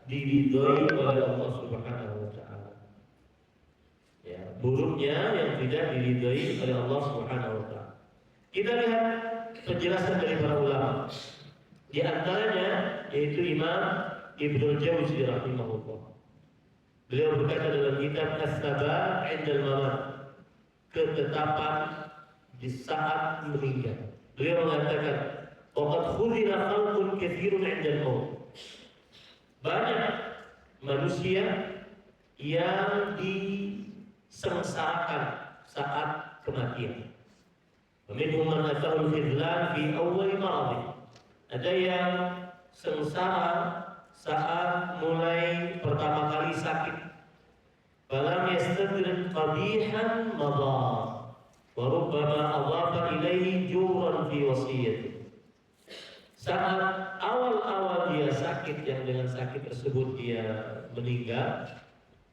diridhoi oleh Allah Subhanahu wa taala. Ya, buruknya yang tidak diridhoi oleh Allah Subhanahu wa taala. Kita lihat penjelasan dari para ulama. Di antaranya yaitu Imam Ibnu Jauzi rahimahullah. Beliau berkata dalam kitab As-Sabah 'Indal Mamat, ketetapan di saat meninggal. Beliau mengatakan, "Waqad khudira khalqun katsirun 'indal maut." Banyak manusia yang disengsarakan saat kematian. Minhum man atahul khidlan fi awwal maradih. Ada yang sengsara saat mulai pertama kali sakit. Falam yastadrik qabihan madha wa rubbama adhafa ilaihi juran fi wasiyati. Saat awal-awal dia sakit, yang dengan sakit tersebut dia meninggal,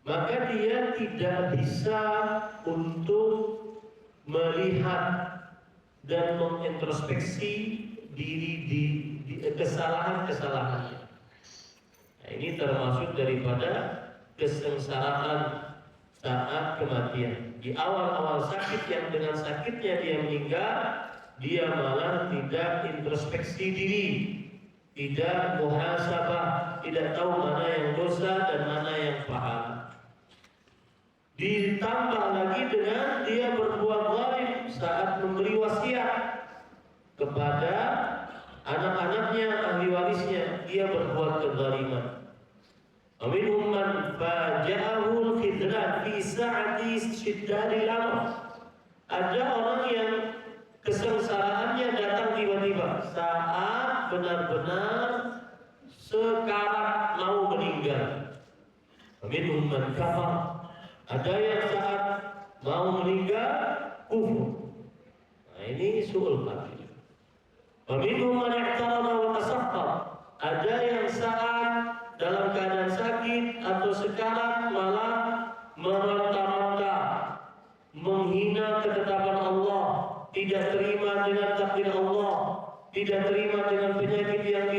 maka dia tidak bisa untuk melihat dan mengintrospeksi diri di kesalahan-kesalahannya. Nah, ini termasuk daripada kesengsaraan saat kematian. Di awal-awal sakit, yang dengan sakitnya dia meninggal, dia malah tidak introspeksi diri, tidak muhasabah, tidak tahu mana yang dosa dan mana yang pahala. Ditambah lagi dengan dia berbuat zalim saat memberi wasiat kepada anak-anaknya, ahli warisnya, dia berbuat kezaliman. Minhum man faja'ahu al-khidlan fi sa'ati shiddadil amr. Ada orang yang kesengsaraannya datang tiba-tiba saat benar-benar sekarat mau meninggal. Minhum man kafar. Ada yang saat mau meninggal kufur. Nah, ini su'ul khatimah. Minhum man i'tarada wa tasaffar. Ada yang saat dalam keadaan sakit atau sekarat malah meronta-ronta, menghina ketetapan Allah, tidak terima dengan takdir Allah, tidak terima dengan penyakit yang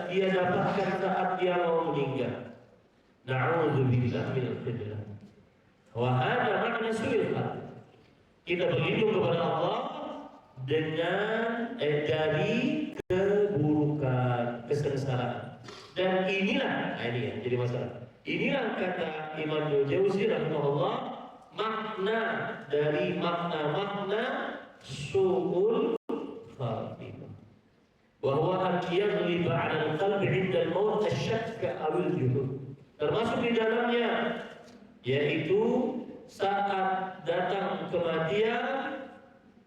dia dapatkan saat dia mau meninggal. Na'udzubillah minal khidlan. Wa hadza makna su'il khatimah. Kita berlindung kepada Allah dengan dari keburukan, kesengsaraan. Dan inilah, ini ya, jadi masalah. Inilah kata Imam Jauzi rahimahullah, makna dari makna su'ul khatimah. Bahwa artinya lebih ba'da al-qalbi 'inda al-maut asy-syakk awil juhud. Termasuk di dalamnya yaitu saat datang kematian,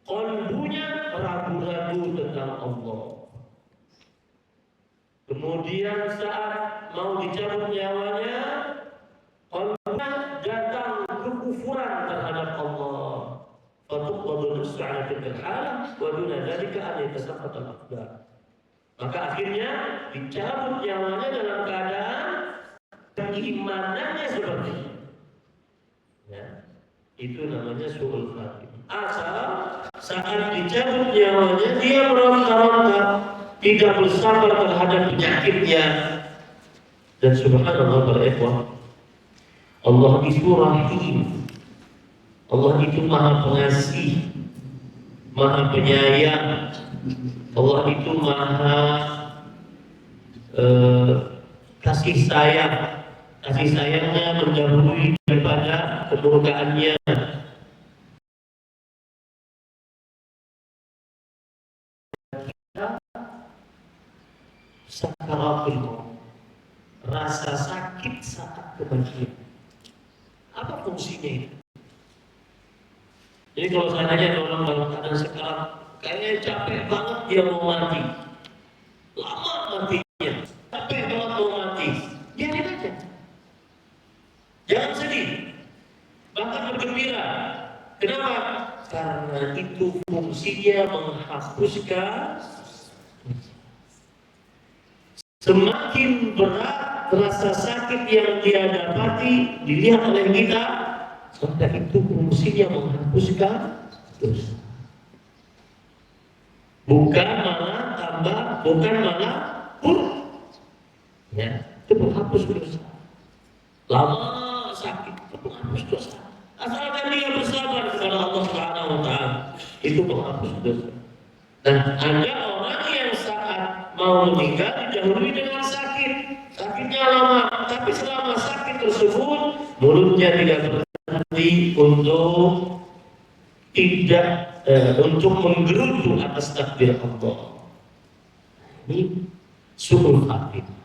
qalbunya ragu-ragu tentang Allah. Kemudian saat mau dicabut nyawanya, qalbunya datang kekufuran terhadap Allah. Fatuqbadu nafsu 'ala tilkal halah wa duna dzalika an yatasaqqata al-aqdar. Maka akhirnya dicabut nyawanya dalam keadaan keimanannya seperti itu. Ya, itu namanya su'ul khatimah. Asal saat dicabut nyawanya dia meronta-ronta, tidak bersabar terhadap penyakitnya. Dan subhanallah para ikhwah, Allah itu rahim. Allah itu maha pengasih, maha penyayang. Allah itu maha kasih sayang. Kasih sayangnya mendahului daripada kemurkaannya. Sakaratul maut, rasa sakit saat kematian. Apa fungsinya itu? Jadi kalau seandainya orang dalam keadaan sekarat, kayaknya capek banget dia mau mati, lama matinya, capek banget mau mati, biarin aja, jangan sedih, bahkan bergembira. Kenapa? Karena itu fungsinya menghapuskan. Semakin berat rasa sakit yang dia dapati dilihat oleh kita, maka itu fungsinya menghapuskan dosa. Bukan malah tambah, bukan malah buruk. Ya. itu menghapus dosa. Lama sakit itu menghapus dosa. Asalkan dia bersabar kepada Allah Subhanahu wa Ta'ala, itu menghapus dosa. Dan ada orang yang saat mau meninggal didahului dengan sakit, sakitnya lama, tapi selama sakit tersebut mulutnya tidak berhenti untuk menggerutu atas takdir Allah. Ini su'ul khatimah.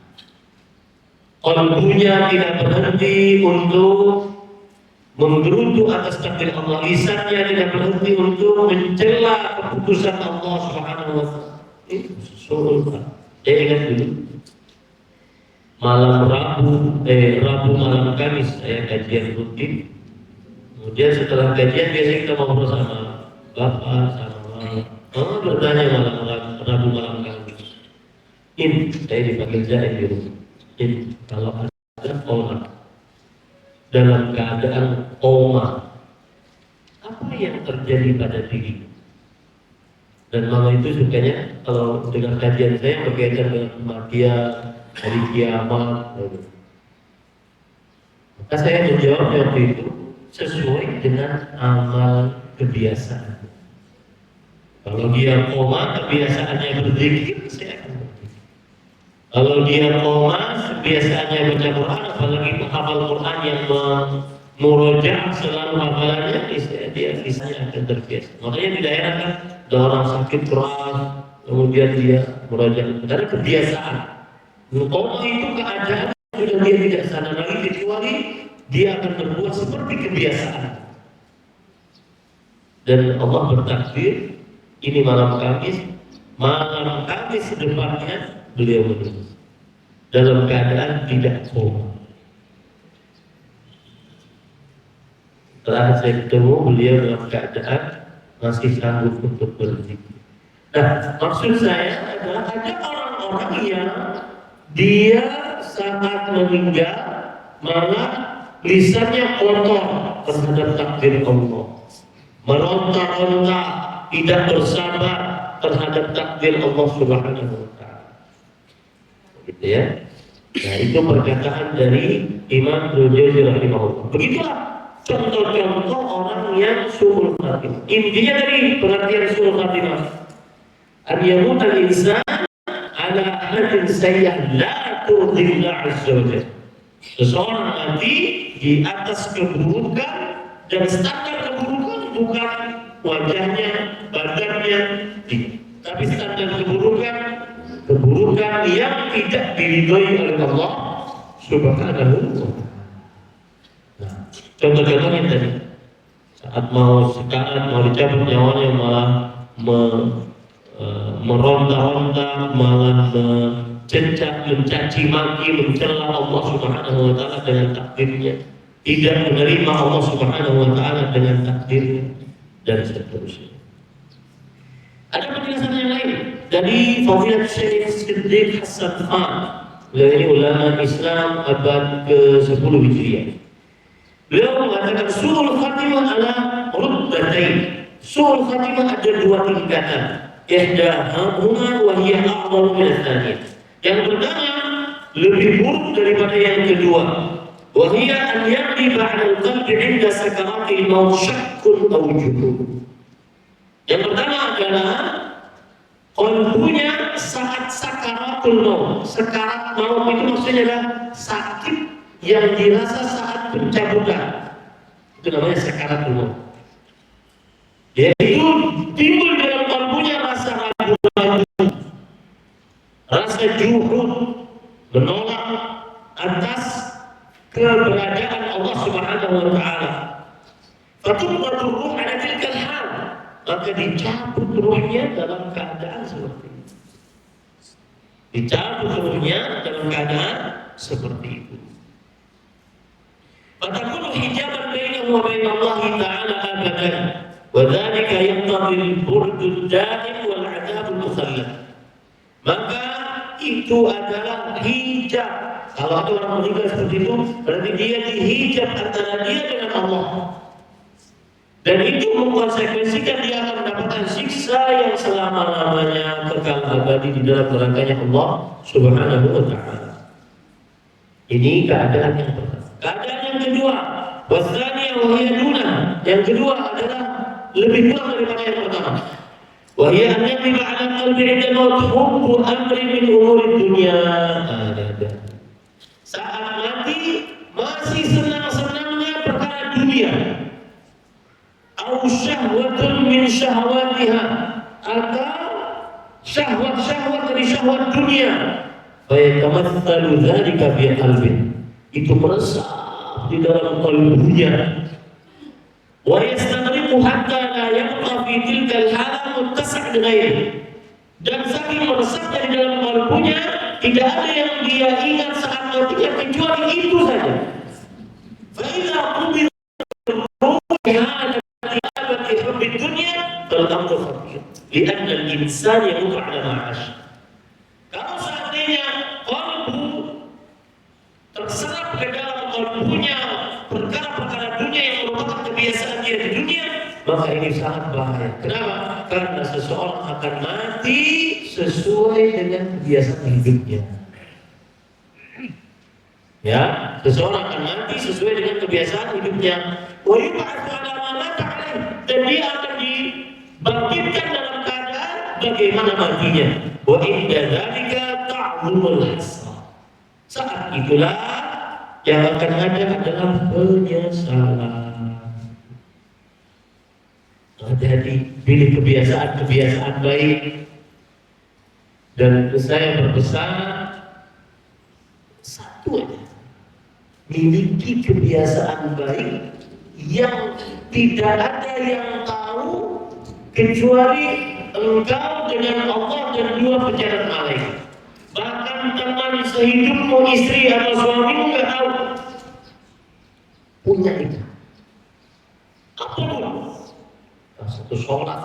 Qalbunya tidak berhenti untuk menggerutu atas takdir Allah, lisannya tidak berhenti untuk mencela keputusan Allah Subhanahu wa Ta'ala. Ini su'ul khatimah. Ingat dulu, Rabu malam Kamis saya kajian rutin. Kemudian setelah kajian biasanya kita ngobrol sama bapak, sama mama, bertanya Rabu malam Kamis. Ini saya dipanggil Zaid di rumah. Ini kalau ada orang dalam keadaan koma, apa yang terjadi pada diri? Dan mama itu sukanya kalau dengan kajian saya berkaitan dengan kematian, hari kiamat. Maka saya menjawab waktu itu sesuai dengan amal kebiasaan. Kalau dia koma, kebiasaannya berzikir, saya akan berzikir. Kalau dia koma, kebiasaannya baca Quran, apalagi menghafal Quran yang murojaah selalu hafalannya, dia kisahnya akan terbiasa. Makanya tidak heran kan, ada orang sakit keras, kemudian dia murojaah karena kebiasaan. Koma itu keadaan sudah dia tidak sadar lagi, kecuali dia akan berbuat seperti kebiasaan. Dan Allah bertakdir, ini malam Kamis sedepannya beliau meninggal dalam keadaan tidak koma. Setelah saya ketemu beliau dalam keadaan masih sanggup untuk berzikir. Nah, maksud saya adalah ada orang-orang yang dia saat meninggal malah lisannya kotor terhadap takdir Allah, meronta-ronta, tidak bersabar terhadap takdir Allah Subhanahu wa Ta'ala. Gitu ya. Nah, itu perkataan dari Imam Al-Jauzi rahimahullah. Begitulah contoh-contoh orang yang su'ul khatimah. Intinya dari pengertian su'ul khatimah, an yamut al-insan ala hadin sayyi'ah la turdillah azza wa jalla. Seseorang mati di atas keburukan, dan standar keburukan bukan wajahnya, badannya, tapi standar keburukan yang tidak diridhoi oleh Allah Subhanahu wa Ta'ala. Nah, contoh-contohnya tadi, saat mau sekarat, mau dicabut nyawanya malah meronta-ronta, malah mencaci maki, mencela Allah Subhanahu wa Ta'ala dengan takdirnya, tidak menerima Allah Subhanahu wa Ta'ala dengan takdirnya, dan seterusnya. Ada penjelasan yang lain dari Fadilat Syekh Siddiq Hasan Khan. Beliau ini ulama Islam abad ke-10 Hijriah. Beliau mengatakan su'ul khatimah ala rutbatain. Su'ul khatimah ada dua tingkatan. Ihdahuma wa hiya a'dhamu min ats-tsaniyah. Yang pertama lebih buruk daripada yang kedua. Wa hiya an yaqi ba'da al-qalbi 'inda sakaratil maut syakkun aw juhud. Yang pertama adalah qalbunya saat sakaratul maut. Sakarat maut itu maksudnya adalah sakit yang dirasa saat pencabutan. Itu namanya sakaratul maut. Yaitu timbul dalam kalbunya rasa ragu-ragu, rasa juhud, menolak atas keberadaan Allah Subhanahu wa Ta'ala. Fatuqbatu ruh ala tilkal hal, maka dicabut ruhnya dalam keadaan seperti itu. Dicabut ruhnya dalam keadaan seperti itu. Fatakunu hijaban bainahu wa bain Allah Ta'ala abadan, wa dzalika yaqtadi al-bu'd ad-da'im wal 'adzab al-mukhallad. Maka itu adalah hijab. Kalau ada orang meninggal seperti itu, berarti dia dihijab antara dia dengan Allah. Dan itu mengkonsekuensikan dia akan mendapatkan siksa yang selama-lamanya kekal abadi di dalam nerakanya Allah Subhanahu wa Ta'ala. Ini keadaan yang pertama. Keadaan yang kedua, wasania wahiyaduna. Yang kedua adalah lebih kurang daripada yang pertama. Wahia an yaqiba ala qalbi 'inda maut hubbu amri min umuri dunya. Saat mati masih senang-senangnya perkara dunia. Au syahwatun min syahwatiha, atau syahwat-syahwat dari syahwat dunia. Fayatamatsalu dzalika bi qalbi. Itu meresap di dalam kalbunya. Wa yastagriqu hatta la yabqa fi tilka al-hala muttasi' li ghairihi. Dan saking meresapnya di dalam kalbunya, tidak ada yang dia ingat saat matinya kecuali itu saja. Fa idza qubida ruhuha fi hubbi dunya fal-amru khatir. Lianna al-insan yamutu 'ala ma 'asha. Kalau seandainya kalbu terserap ke dalam kalbunya perkara-perkara dunia yang merupakan kebiasaan dia di dunia, maka ini sangat bahaya. Kenapa? Karena seseorang akan mati sesuai dengan kebiasaan hidupnya. Ya, seseorang akan mati sesuai dengan kebiasaan hidupnya. Wa yub'atsu 'ala ma mata 'alaihi, dan dia akan dibangkitkan dalam keadaan bagaimana matinya. Wa inda dzalika ta'zumul hasrah. Saat itulah yang akan ada adalah penyesalan. Jadi pilih kebiasaan-kebiasaan baik. Dan saya berpesan satu aja, miliki kebiasaan baik yang tidak ada yang tahu kecuali engkau dengan Allah dan dua penjabat malaikat. Bahkan teman sehidupmu, istri atau suamimu nggak tahu. Punya itu. Apapun, entah satu sholat,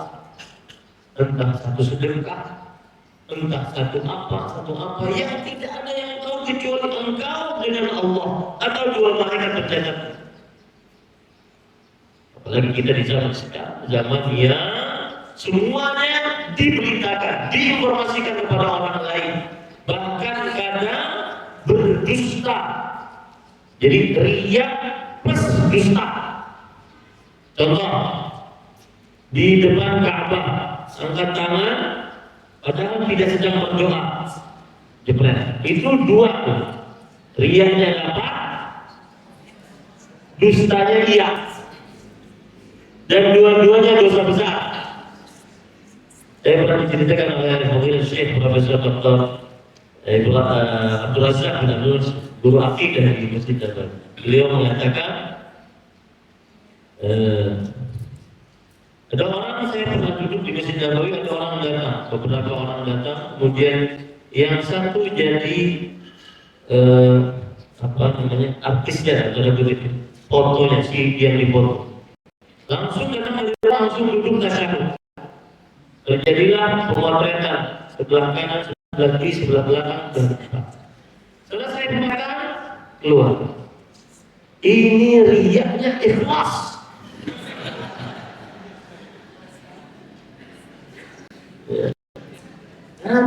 entah satu sedekah, entah satu apa yang tidak ada yang tahu kecuali engkau dengan Allah atau dua malaikat penjabat. Apalagi kita di zaman sekarang, zaman yang semuanya diberitakan, diinformasikan kepada orang lain, bahkan kadang berdusta. Jadi riya plus dusta. Contoh, di depan Ka'bah angkat tangan padahal tidak sedang berdoa, jepret. Itu dua tuh, riyanya dapat, dustanya iya, dan dua-duanya dosa besar. Saya pernah diceritakan oleh Fadilatul Syekh Profesor Dr. Abdul Razak bin Abdul, guru akidah di Masjid Jabal. Beliau mengatakan, ada orang, saya pernah duduk di Masjid Nabawi, ada orang datang, beberapa orang datang, kemudian yang satu jadi artisnya, fotonya, si yang difoto. Langsung datang, langsung duduk tasyahud. Terjadilah pemotretan sebelah kanan, sebelah kiri, sebelah belakang, dan depan. Selesai pemotretan, keluar. Ini riyaknya ikhlas. Karena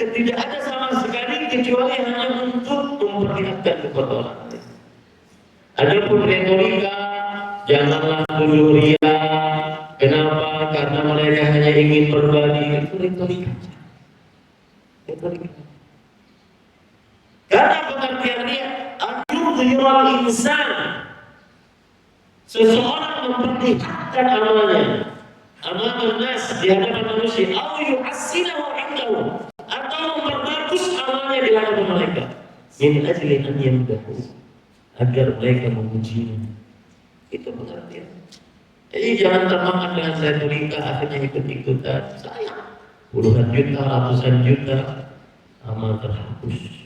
tidak ada sama sekali kecuali hanya untuk memperlihatkan kepada orang lain. Adapun retorika, janganlah dulu ria. Kenapa? Karena mereka hanya ingin berbagi. Itu retorika. Karena pengertian ria, an-yudhhiral insan, seseorang memperlihatkan amalnya amalan nas di hadapan manusia, atau yuhassinahu indahu, atau memperbagus amalnya di hadapan mereka, min ajli an yamdahu, agar mereka memujinya. Itu pengertian. Jadi jangan termakan dengan retorika, akhirnya ikut-ikutan. Sayang, puluhan juta, ratusan juta amal terhapus.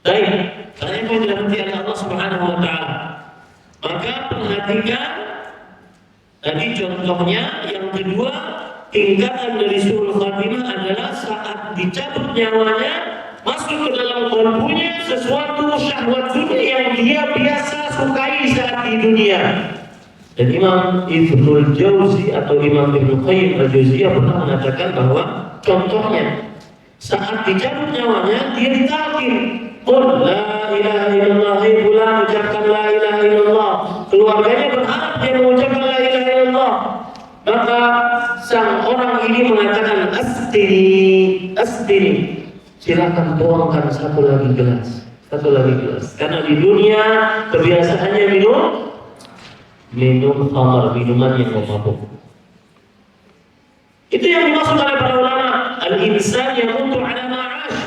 Baik, kalian mau dirahmati oleh Allah Subhanahu wa Ta'ala, maka perhatikan tadi contohnya. Yang kedua, tingkatan dari suul khatimah adalah saat dicabut nyawanya, masuk ke dalam kalbunya sesuatu syahwat dunia yang dia biasa sukai saat di dunia. Dan Imam Ibnul Jauzi atau Imam Ibnu Qayyim al-Jauziyah pernah mengatakan bahwa contohnya Saat dicabut nyawanya, dia ditalkin. Qul la ilaha illallah, hai fulan, ucapkan la ilaha illallah. Keluarganya berharap dia mengucapkan la ilaha illallah. Maka sang orang ini mengatakan, asqini, silakan tuangkan satu lagi gelas. Karena di dunia kebiasaannya minum khamar, minuman yang memabuk. Itu yang dimaksud oleh para ulama, al-insan yamutu ala ma'ash.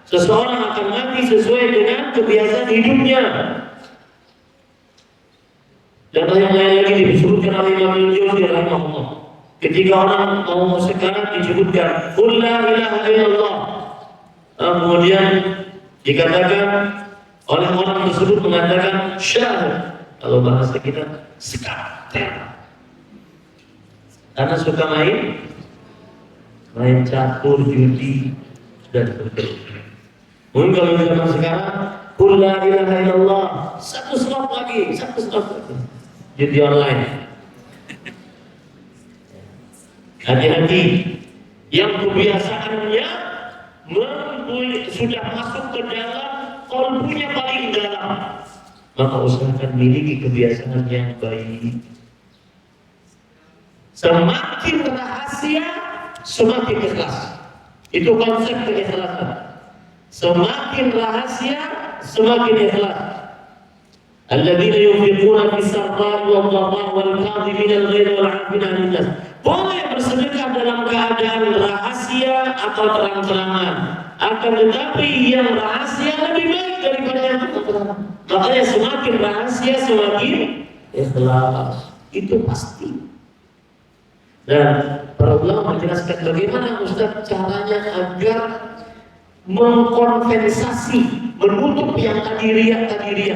Seseorang akan mati sesuai dengan kebiasaan hidupnya. Dan yang lain lagi disebutkan oleh Imam Al-Jauzi rahimahullah. Ketika orang mau sekarat disebutkan qul la ilaha illallah. Kemudian dikatakan oleh orang tersebut mengatakan syahid. Kalau bahasa kita sekarat. Karena suka main catur, judi dan sebagainya. Mungkin kalau zaman sekarang qul la ilaha illallah, satu slot lagi. Judi online. Hati-hati, yang kebiasaannya sudah masuk ke dalam kalbunya paling dalam, maka usahakan miliki kebiasaan yang baik. Semakin rahasia, semakin ikhlas. Itu konsep keikhlasan. Semakin rahasia, semakin ikhlas. Alladzina yunfiquna fis sarra'i wad dharra'i wal kadhimina al-ghayza wal 'afina 'anil nas. Boleh bersedekah dalam keadaan rahasia atau terang-terangan. Akan tetapi yang rahasia lebih baik daripada yang terang-terangan. Makanya semakin rahasia semakin ikhlas. Itu pasti. Dan para ulama menjelaskan bagaimana Ustaz caranya agar mengkompensasi, menutup yang tadi riak tadi.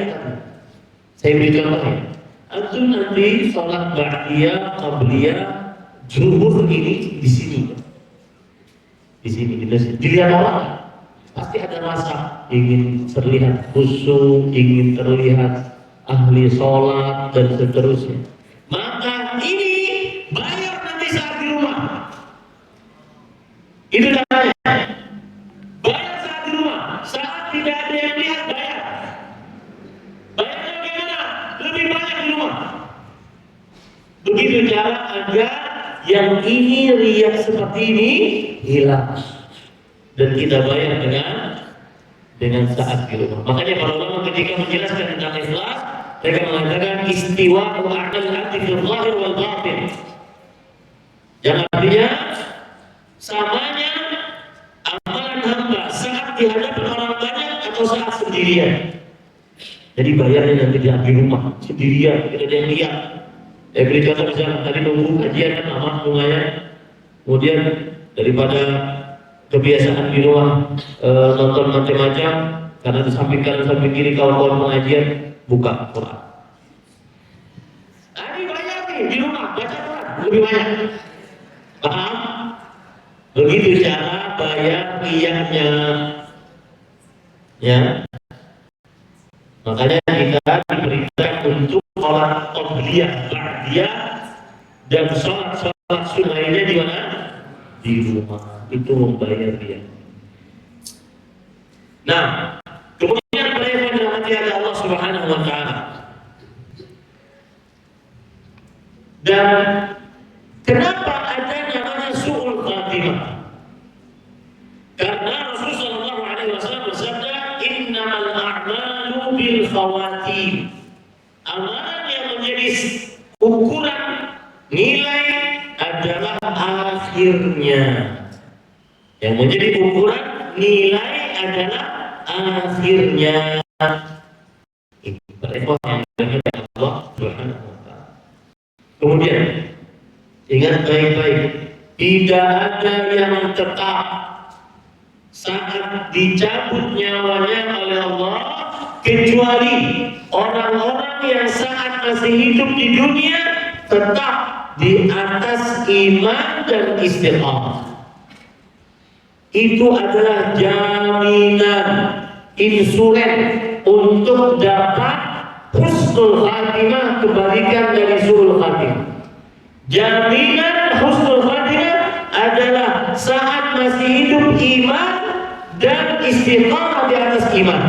Saya beri contohnya. Antum nanti sholat ba'diyah, qabliyah, zuhur ini di sini. Dilihat orang pasti ada rasa ingin terlihat khusyuk, ingin terlihat ahli sholat dan seterusnya. Maka ini bayar nanti saat di rumah. Itu caranya. Bayar saat di rumah. Saat tidak ada yang lihat, bayar. Bayarnya bagaimana? Lebih banyak di rumah. Begitu cara agar yang ini riak seperti ini hilang. Dan kita bayar dengan saat di rumah. Makanya para ulama ketika menjelaskan tentang ikhlas, mereka mengatakan istiwa a'dal 'abdi fil zahir wal batin. Yang artinya samanya amalan hamba saat di hadapan orang banyak atau saat sendirian. Jadi bayarnya nanti di rumah sendirian, tidak ada yang lihat. Beri contoh misalnya tadi nunggu kajian kan amat lumayan. Kemudian daripada kebiasaan di rumah nonton macam-macam, karena di samping kanan samping kiri kawan-kawan pengajian buka Quran. Ini bayar nih di rumah baca Quran lebih banyak. Paham? Begitu cara bayar riaknya. Ya. Makanya kita diberikan untuk sholat qabliyah, ba'diyah dan sholat sunnah lainnya di mana? Di rumah. Itu membayar dia. Nah, kemudian mereka dirahmati oleh Allah Subhanahu wa taala. Dan kenapa ada namanya su'ul khatimah? Karena Rasulullah sallallahu alaihi wasallam bersabda, "Innamal a'malu bil khawatim." Amalan yang menjadi ukuran nilai adalah akhirnya. Yang menjadi ukuran nilai adalah akhirnya. Ini berefort yang dari Allah Subhanahu wa taala. Kemudian ingat baik-baik, tidak ada yang tetap saat dicabut nyawanya oleh Allah kecuali orang-orang yang saat masih hidup di dunia tetap di atas iman dan istiqamah. Itu adalah jaminan, insuren untuk dapat husnul khatimah, kebalikan dari su'ul khatimah. Jaminan husnul khatimah adalah saat masih hidup iman dan istiqamah di atas iman.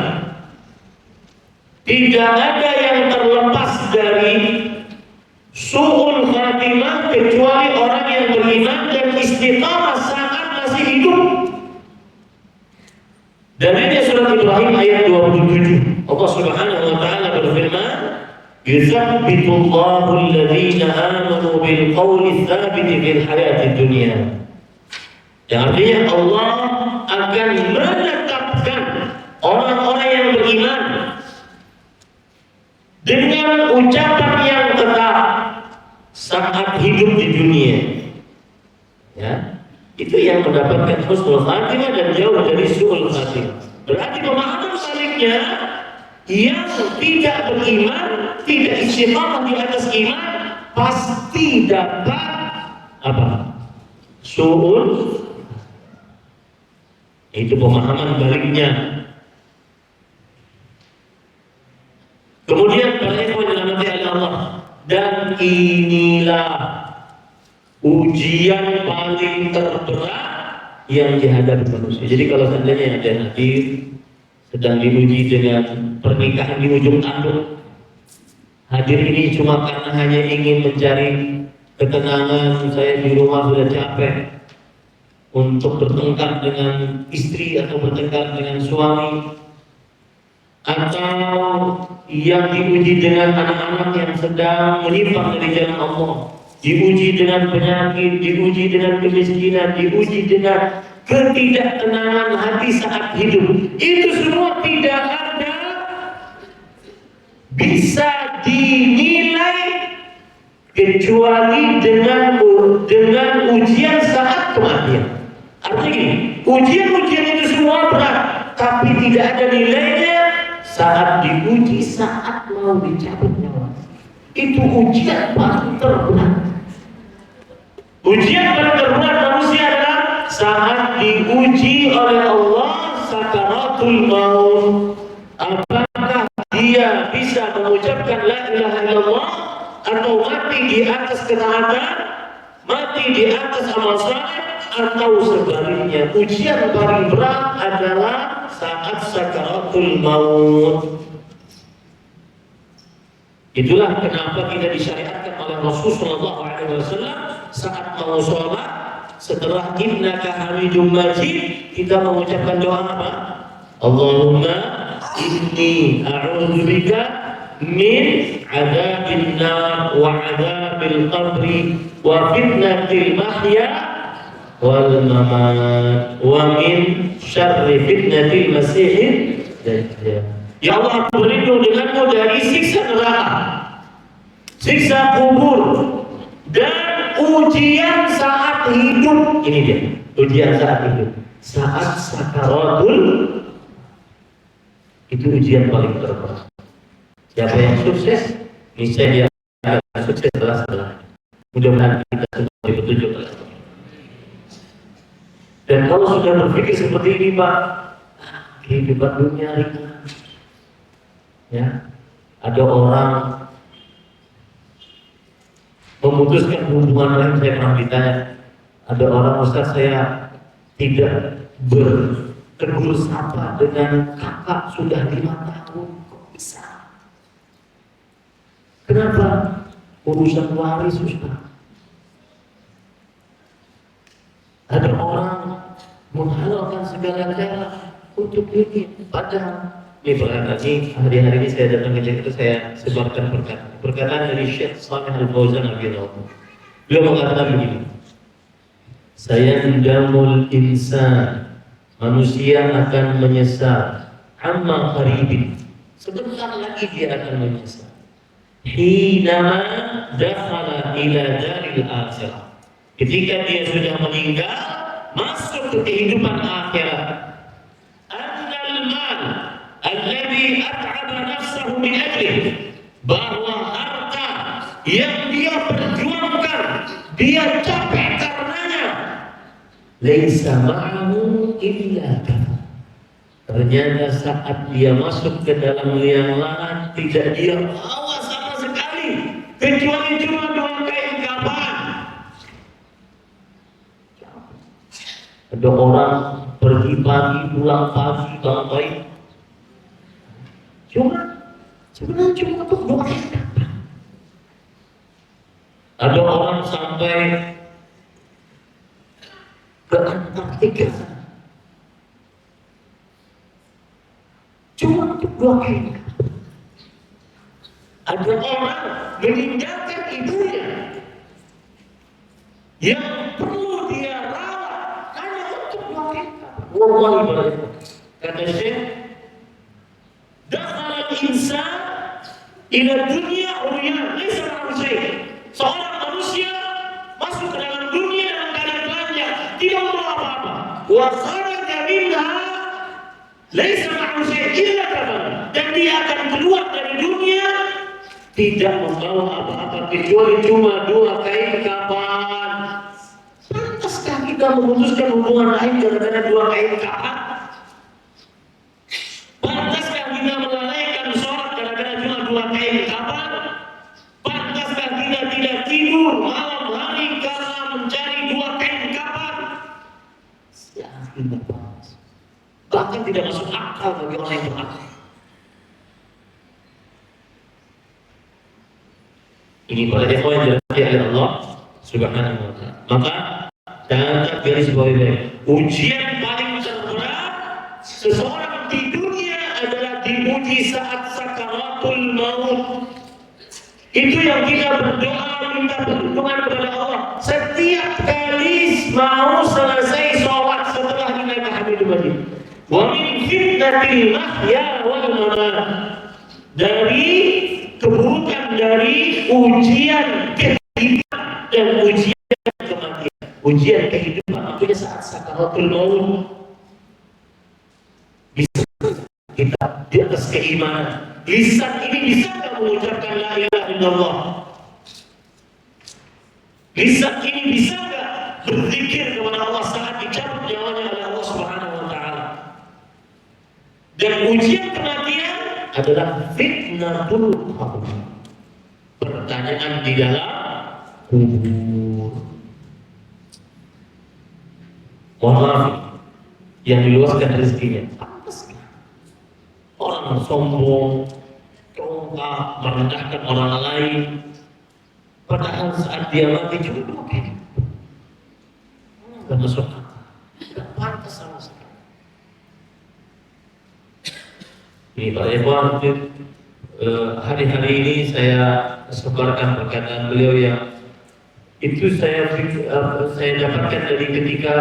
Tidak ada yang terlepas dari su'ul khatimah kecuali orang yang beriman dan istiqamah saat masih hidup. Dan ini surat Ibrahim ayat 27. Allah Subhanahu wa taala berfirman, "Yuthabbitullahu alladhina amanu bil qawli tsabiti fil hayatid dunya." Yang artinya Allah akan menetapkan orang-orang yang beriman dengan ucapan yang tetap saat hidup di dunia. Ya, itu yang mendapatkan husnul khatimah dan jauh dari su'ul khatimah. Berarti pemahaman sebaliknya, yang tidak beriman, tidak istiqamah di atas iman, pasti dapat apa? Su'ul. Itu pemahaman baliknya. Kemudian para ikhwan dirahmati Allah, dan inilah ujian paling terberat yang dihadapi manusia. Jadi kalau seandainya ada hadir sedang diuji dengan pernikahan di ujung tanduk, hadir ini cuma karena hanya ingin mencari ketenangan, saya di rumah sudah capek, untuk bertengkar dengan istri atau bertengkar dengan suami, atau yang diuji dengan anak-anak yang sedang menyimpang dari jalan Allah, diuji dengan penyakit, diuji dengan kemiskinan, diuji dengan ketidaktenangan hati saat hidup. Itu semua tidak ada bisa dinilai kecuali dengan ujian saat kematian. Artinya gini, ujian-ujian itu semua berat, tapi tidak ada nilainya saat diuji, saat mau dicabut nyawa. Itu ujian paling terberat. Ujian paling terberat manusia adalah saat diuji oleh Allah sakaratul maut. Apakah dia bisa mengucapkan la ilaha illallah atau mati di atas ketaatan, mati di atas amal saleh, atau sebaliknya. Ujian paling berat adalah saat sakaratul maut. Itulah kenapa kita disyariatkan oleh Rasulullah SAW saat mau sholat, setelah innaka hamidum majid, kita mengucapkan doa apa? Allahumma inni a'udzubika min adzabin nar wa adzabil qabri wa fitnatil mahya wal mamat wa min syarri fitnatil masiihid dajjal. Ya Allah, aku berlindung denganmu dari siksa neraka, siksa kubur, dan ujian saat hidup. Ini dia, ujian saat hidup. Saat sakaratul, itu ujian paling terberat. Siapa yang sukses, niscaya dia akan sukses setelah. Mudah-mudahan kita semua dipetunjuk oleh Allah. Dan kalau sudah berpikir seperti ini, Pak, kehidupan dunia ringan. Ya, ada orang memutuskan hubungan lain. Saya pernah ditanya, ada orang, Ustaz, saya tidak bertegur sapa dengan kakak sudah 5 tahun, kok bisa? Kenapa? Urusan waris, Ustaz. Ada orang menghalalkan segala cara untuk ini, padahal ini hari-hari ini saya datang ke Jakarta, saya sebarkan perkataan dari Syekh Shalih Al-Fauzan Al-Ghinawi. Beliau mengatakan begini, sayandamul insan, manusia akan menyesal, amma qaribin, sebentar lagi dia akan menyesal, hinama dakhala ila daril akhirah, ketika dia sudah meninggal masuk ke kehidupan akhirat. Alladhi at'aba nafsahu min ajlih, bahwa harta yang dia perjuangkan, dia capek karenanya, laisa ma'ahu illa kafar, ternyata saat dia masuk ke dalam liang lahat tidak dia bawa sama sekali kecuali cuma 2 kain kafan. Ada orang pergi pagi, pulang pagi, bangun pagi. Sebenarnya cuma untuk doa. Ada orang sampai ke Antartika cuma untuk doa. Ada orang meninggalkan ibunya yang perlu dia rawat hanya untuk doa. Wallahi barakatuh. Kata Syekh, dakhala al-insan ila dunya uryan laysa ma'ahu syai'. Seorang manusia masuk ke dalam dunia dalam keadaan telanjang, tidak membawa apa-apa. Wa kharaja minha laysa ma'ahu syai' illa kafan. Dan dia akan keluar dari dunia tidak membawa apa-apa kecuali cuma dua kain kafan. Pantaskah kita memutuskan hubungan lain gara-gara dua kain kafan? Pantaskah kita melalaikan sholat gara-gara cuma dua kain kafan? Pantaskah kita tidak tidur malam hari karena mencari dua kain kafan? Bahkan tidak masuk akal bagi orang yang berakal. Ini pada ikhwan yang dirahmati oleh Allah Subhanahu wa ta'ala. Maka catat garis bawahi, ujian paling terberat seseorang di dunia adalah diuji saat sakaratul maut. Itu yang kita berdoa minta perlindungan kepada Allah. Setiap kali mau selesai sholat setelah dinaikkan Hamidul Majid. Wa min fitnatil mahya wal mamat. Dari keburukan dari ujian kehidupan dan ujian kematian. Ujian kehidupan maksudnya saat sakaratul maut. Bisa kita di atas keimanan. Lisan ini bisa nggak mengucapkan la ilaha illallah? Lisan ini bisa nggak berzikir kepada Allah saat dicabut nyawanya oleh Allah Subhanahu wa ta'ala? Dan ujian kematian adalah fitnatul qabr. Pertanyaan di dalam kubur. Mohon maaf yang diluaskan rezekinya. Orang sombong, congkak, merendahkan orang lain. Padahal saat dia mati juga dua kayak gak masuk akal. Tidak pantas sama sekali. Ini Pak Ikhwan, hari-hari ini saya sebarkan perkataan beliau yang itu saya dapatkan dari ketika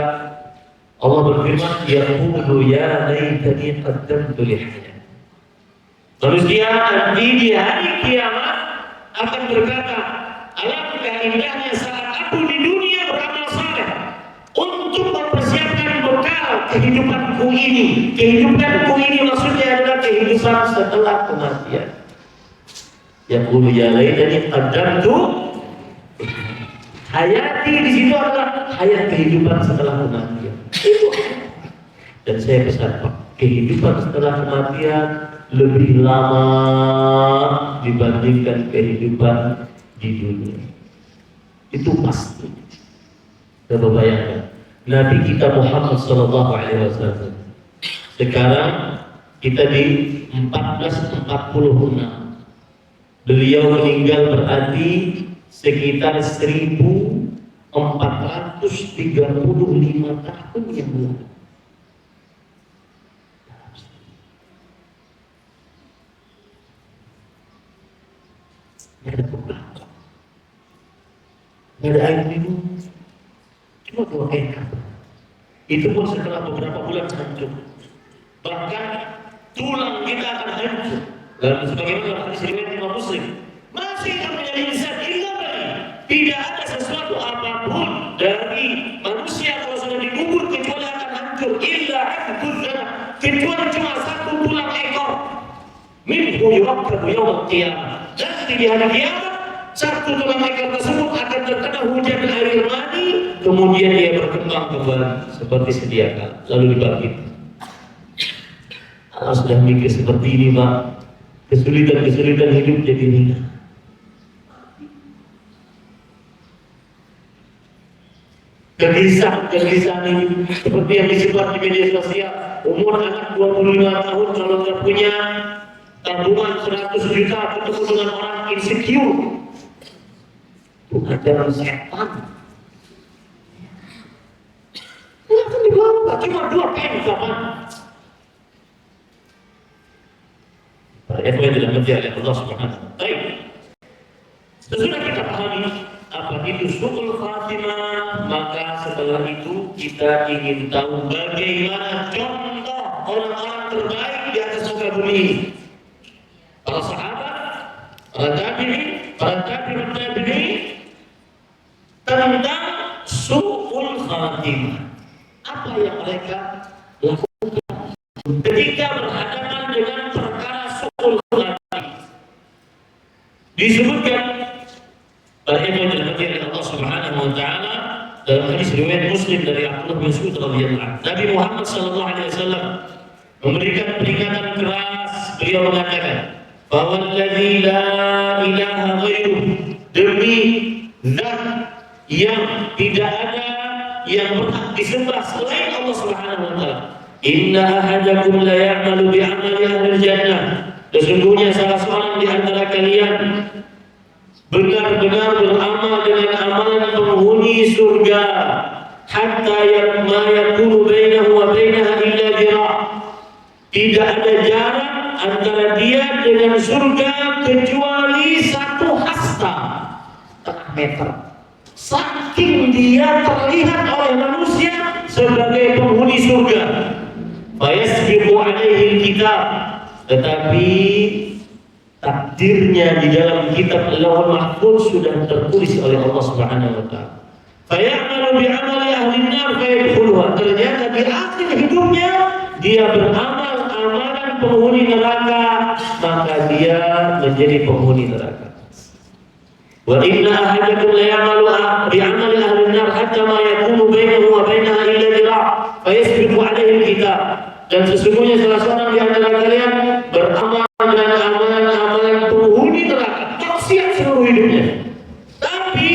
Allah berfirman, yaqulu ya laitani qaddamtu li hayati. Manusia nanti di hari kiamat akan berkata, alangkah indahnya saat aku di dunia beramal saleh untuk mempersiapkan bekal kehidupanku ini. Kehidupanku ini maksudnya adalah kehidupan setelah kematian. Yaqulu ya laitani qaddamtu hayati, di situ adalah hayat kehidupan setelah kematian. Itu. Dan saya pesan Pak, kehidupan setelah kematian lebih lama dibandingkan kehidupan di dunia. Itu pasti. Coba bayangkan, Nabi kita Muhammad Sallallahu Alaihi Wasallam sekarang kita di 1446. Beliau meninggal berarti sekitar 1435 tahun yang lalu. Tidak ada pembangkang, tidak ada air minum, cuma dua air kapal. Itu pun setelah beberapa bulan hancur. Bahkan tulang kita akan hancur. Dan sebagaimana hadis riwayat Imam Muslim, masih akan menjadi insan illa bani. Tidak ada sesuatu apapun dari manusia kalau sudah dikubur kecuali akan hancur. Illa abdul, kecuali cuma satu tulang ekor. Minhu yurakkabu yawm al-qiyamah. Nanti di hari kiamat satu tulang ekor tersebut akan terkena hujan air mani, kemudian dia berkembang kembali seperti sedia kala, lalu dibangkitkan. Kalau sudah mikir seperti ini Pak, kesulitan hidup jadi ringan. Kegelisahan ini seperti yang disebar di media sosial. Umur anak 25 tahun kalau nggak punya tabungan 100 juta ketemu dengan orang insecure. Itu ajaran setan. Nggak akan dibawa, cuma 2 pen kapan. Para ikhwan tidak menjadi Allah Subhanahu wa taala. Sesudah kita pahami apa itu su'ul khatimah, maka setelah itu kita ingin tahu bagaimana contoh orang-orang terbaik di atas muka bumi ini. Para sahabat, para tabi'in tentang su'ul khatimah. Apa yang mereka lakukan ketika berhadapan dengan perkara su'ul khatimah? Disebutkan pada yang dirahmati Allah Subhanahu wa taala dalam hadis riwayat Muslim dari Abdullah bin Mas'ud radhiyallahu anhu. Nabi Muhammad sallallahu alaihi wasallam memberikan peringatan keras. Beliau mengatakan, "Fawalladzi la ilaha ghairuh," demi zat yang tidak ada yang berhak disembah selain Allah Subhanahu wa taala. "Inna ahadakum la ya'malu bi 'amali ahli jannah." Sesungguhnya salah seorang di antara kalian benar-benar beramal dengan amalan penghuni surga, hatta ma yakunu bainahu wa bainaha illa dhira'. Tidak ada jarak antara dia dengan surga kecuali 1 hasta, setengah meter. Saking dia terlihat oleh manusia sebagai penghuni surga. Fayasbiqu alaihi kitab, tetapi takdirnya di dalam kitab Lauhul Mahfuz sudah tertulis oleh Allah Subhanahu wa taala. Fayamalu bi amali ahli nar fayadkhuluha. Ternyata di akhir hidupnya dia beramal amalan penghuni neraka, maka dia menjadi penghuni neraka. Wa inna ahadakum la ya'malu bi amali ahli nar hatta ma yakunu bainahu wa bainaha illa dhira' fayasbiqu alaihi kitab. Dan sesungguhnya salah seorang di antara kalian beramal dengan amalan penghuni neraka, maksiat seluruh hidupnya, tapi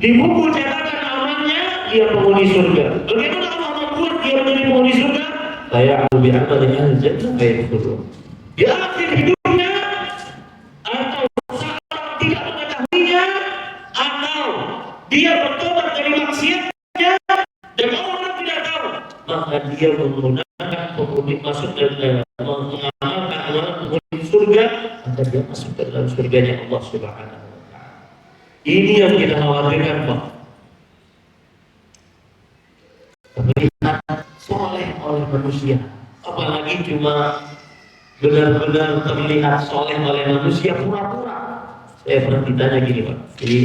di buku catatan amalnya dia penghuni surga. Bagaimana Allah membuat dia menjadi penghuni surga? Laya'u bi'amali ahli jannah fayadkhuluha. Di akhir hidupnya, atau seorang tidak mengetahuinya, atau dia bertobat dari maksiatnya dan orang tidak tahu, maka dia menggunakan penghuni masuk dan mengamalkan amalan penghuni surga, maka dia masuk ke dalam surganya Allah Subhanahu wa taala. Ini yang kita khawatirkan, Pak. Terlihat soleh oleh manusia, apalagi cuma benar-benar terlihat soleh oleh manusia pura-pura. Saya pernah ditanya gini, Pak. Jadi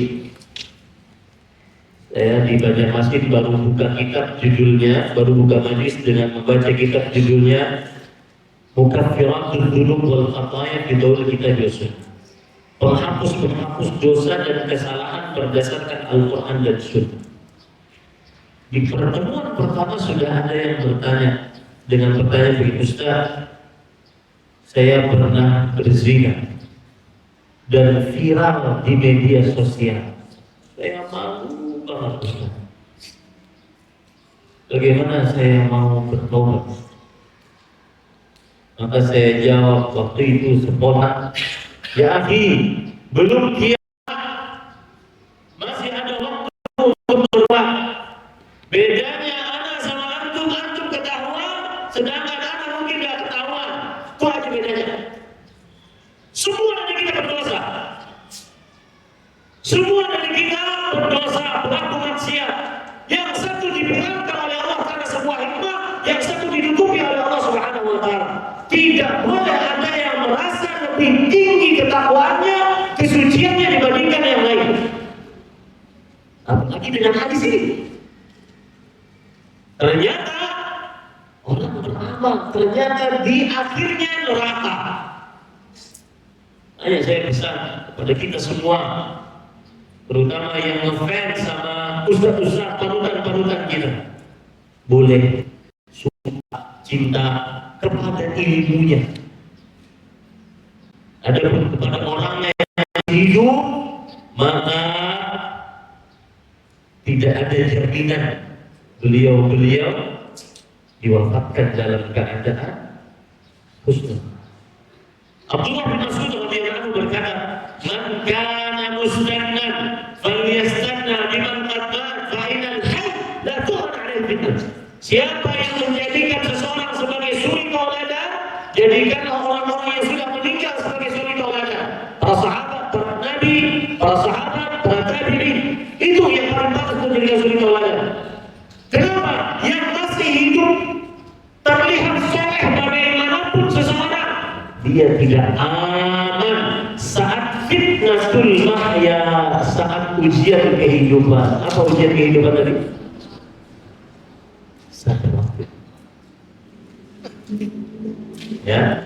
saya di bagian masjid baru buka kitab judulnya, baru buka majlis dengan membaca kitab judulnya Mukaffiratul Dzunub wal Khataya fi Daul Kitab Yusuf. Penghapus dosa dan kesalahan berdasarkan Al-Quran dan Sunnah. Di pertemuan pertama sudah ada yang bertanya dengan pertanyaan begini, "Ustaz, saya pernah berzina dan viral di media sosial. Saya malu banget. Bagaimana saya mau bertobat?" Maka saya jawab waktu itu spontan, "Ya akhi, belum kiamat, masih ada waktu untuk bertobat. Bedanya anak sama antum ketahuan, sedangkan anak mungkin tidak ketahuan. Itu aja bedanya. Semua dari kita berdosa. Semua dari kita berdosa, berlaku maksiat. Yang satu dibenarkan oleh Allah karena sebuah hikmah, yang satu ditutupi oleh Allah Subhanahu wa taala. Tidak boleh ada yang merasa lebih tinggi ketakwaannya, kesuciannya dibandingkan yang lain. Apalagi dengan hadis ini. Ternyata orang beramal, ternyata di akhirnya neraka. Hanya saya pesan kepada kita semua, terutama yang ngefans sama ustaz-ustaz panutan-panutan kita, boleh suka, cinta kepada ilmunya. Adapun kepada orangnya yang hidup, maka tidak ada jaminan beliau diwafatkan dalam keadaan husnul. Abdullah bin Mas'ud radhiyallahu anhu berkata, "Man kana mustannan falyastanna biman qad mat fa inal hayy la tu'an 'alaihi fitnah." Siapa yang menjadikan seseorang sebagai suri tauladan, jadikanlah orang-orang yang sudah meninggal sebagai suri tauladan. Para sahabat, para nabi, para sahabat, para tabi'in, itu yang paling pantas untuk menjadikan suri tauladan. Kenapa? Yang masih hidup terlihat soleh bagaimanapun seseorang, dia tidak aman saat fitnatul mahya, saat ujian kehidupan. Apa ujian kehidupan tadi? Satu waktu. Ya.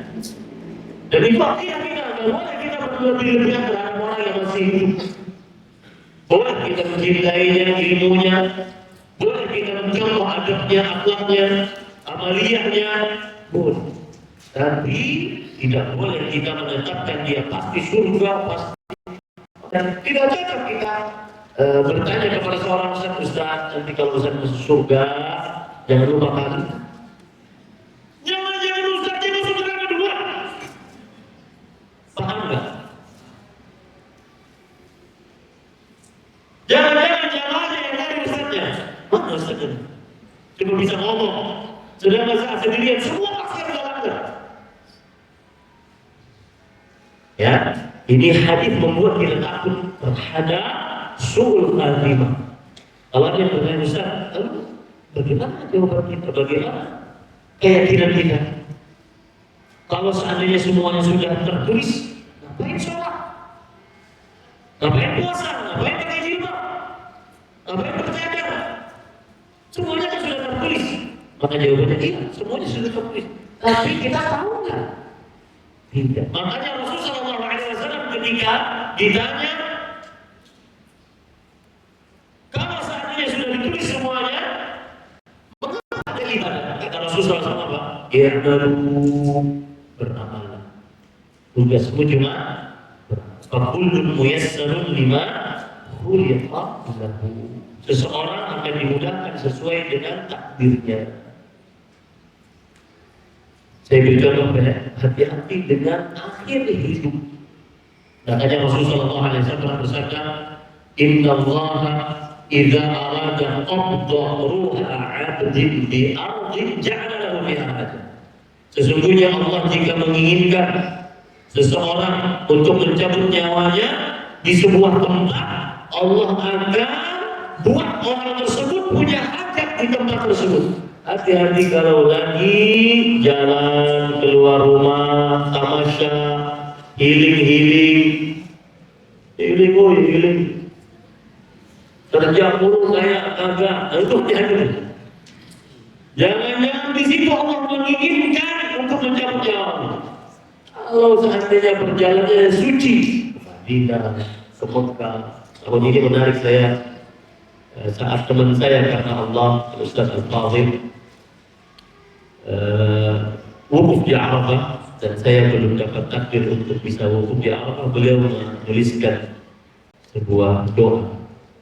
Dan itu artinya kita boleh kita berlebih-lebihan terhadap orang yang masih hidup. Boleh kita mencintainya, ilmunya, boleh kita mencontoh adabnya, akhlaknya, amaliyahnya, boleh. Tapi tidak boleh kita menetapkan dia pasti surga, pasti. Dan tidak cocok kita bertanya kepada seorang ustaz, nanti kalau ustaz masuk surga, jangan lupa kali. Jangan ustaznya masuk surga kedua. Paham nggak? Jangan-jangan jamaahnya yang dari ustaznya. Mana ustaznya? Cuma bisa ngomong. Sudah masa sendirian, semua pasti ada dalamnya. Ya, ini hadis membuat kita takut terhadap su'ul khatimah. Kalau dia bertanya, Ustaz, bagaimana jawaban kita? Bagaimana keyakinan kita? Kalau seandainya semuanya sudah tertulis, ngapain sholat? Ngapain puasa? Ngapain pakai jilbab? Ngapain bercadar? Semuanya kan sudah tertulis. Maka jawabannya iya, semuanya sudah tertulis. Tapi kita tahu nggak? Tidak. Makanya Rasulullah SAW ketika ditanya, kalau seandainya sudah ditulis semuanya, mengapa ada ibadah? Kata Rasulullah SAW apa? Beramal. Tugasmu cuma fakullun muyassarun lima khuliqa lahu. Seseorang akan dimudahkan sesuai dengan takdirnya. Saya beri contoh, hati-hati dengan akhir hidup. Makanya Rasulullah SAW bersabda, Inna Allah idza arada qabda ruha 'abdin bi ardin ja'ala lahu fiha ajran. Sesungguhnya Allah jika menginginkan seseorang untuk mencabut nyawanya di sebuah tempat, Allah akan buat orang tersebut punya hajat di tempat tersebut. Hati-hati kalau lagi jalan keluar rumah, tamasya, healing, kerja mulu kayak agak, itu hati-hati. Jangan-jangan di situ Allah menginginkan untuk mencabut nyawa. Kalau seandainya perjalanannya suci, Madinah, ke Mekah. Kalau ini menarik saya saat teman saya karena Allah, Ustaz Al-Fadhil, wukuf di Arafah, dan saya belum dapat takdir untuk bisa wukuf di Arafah. Beliau menuliskan sebuah doa.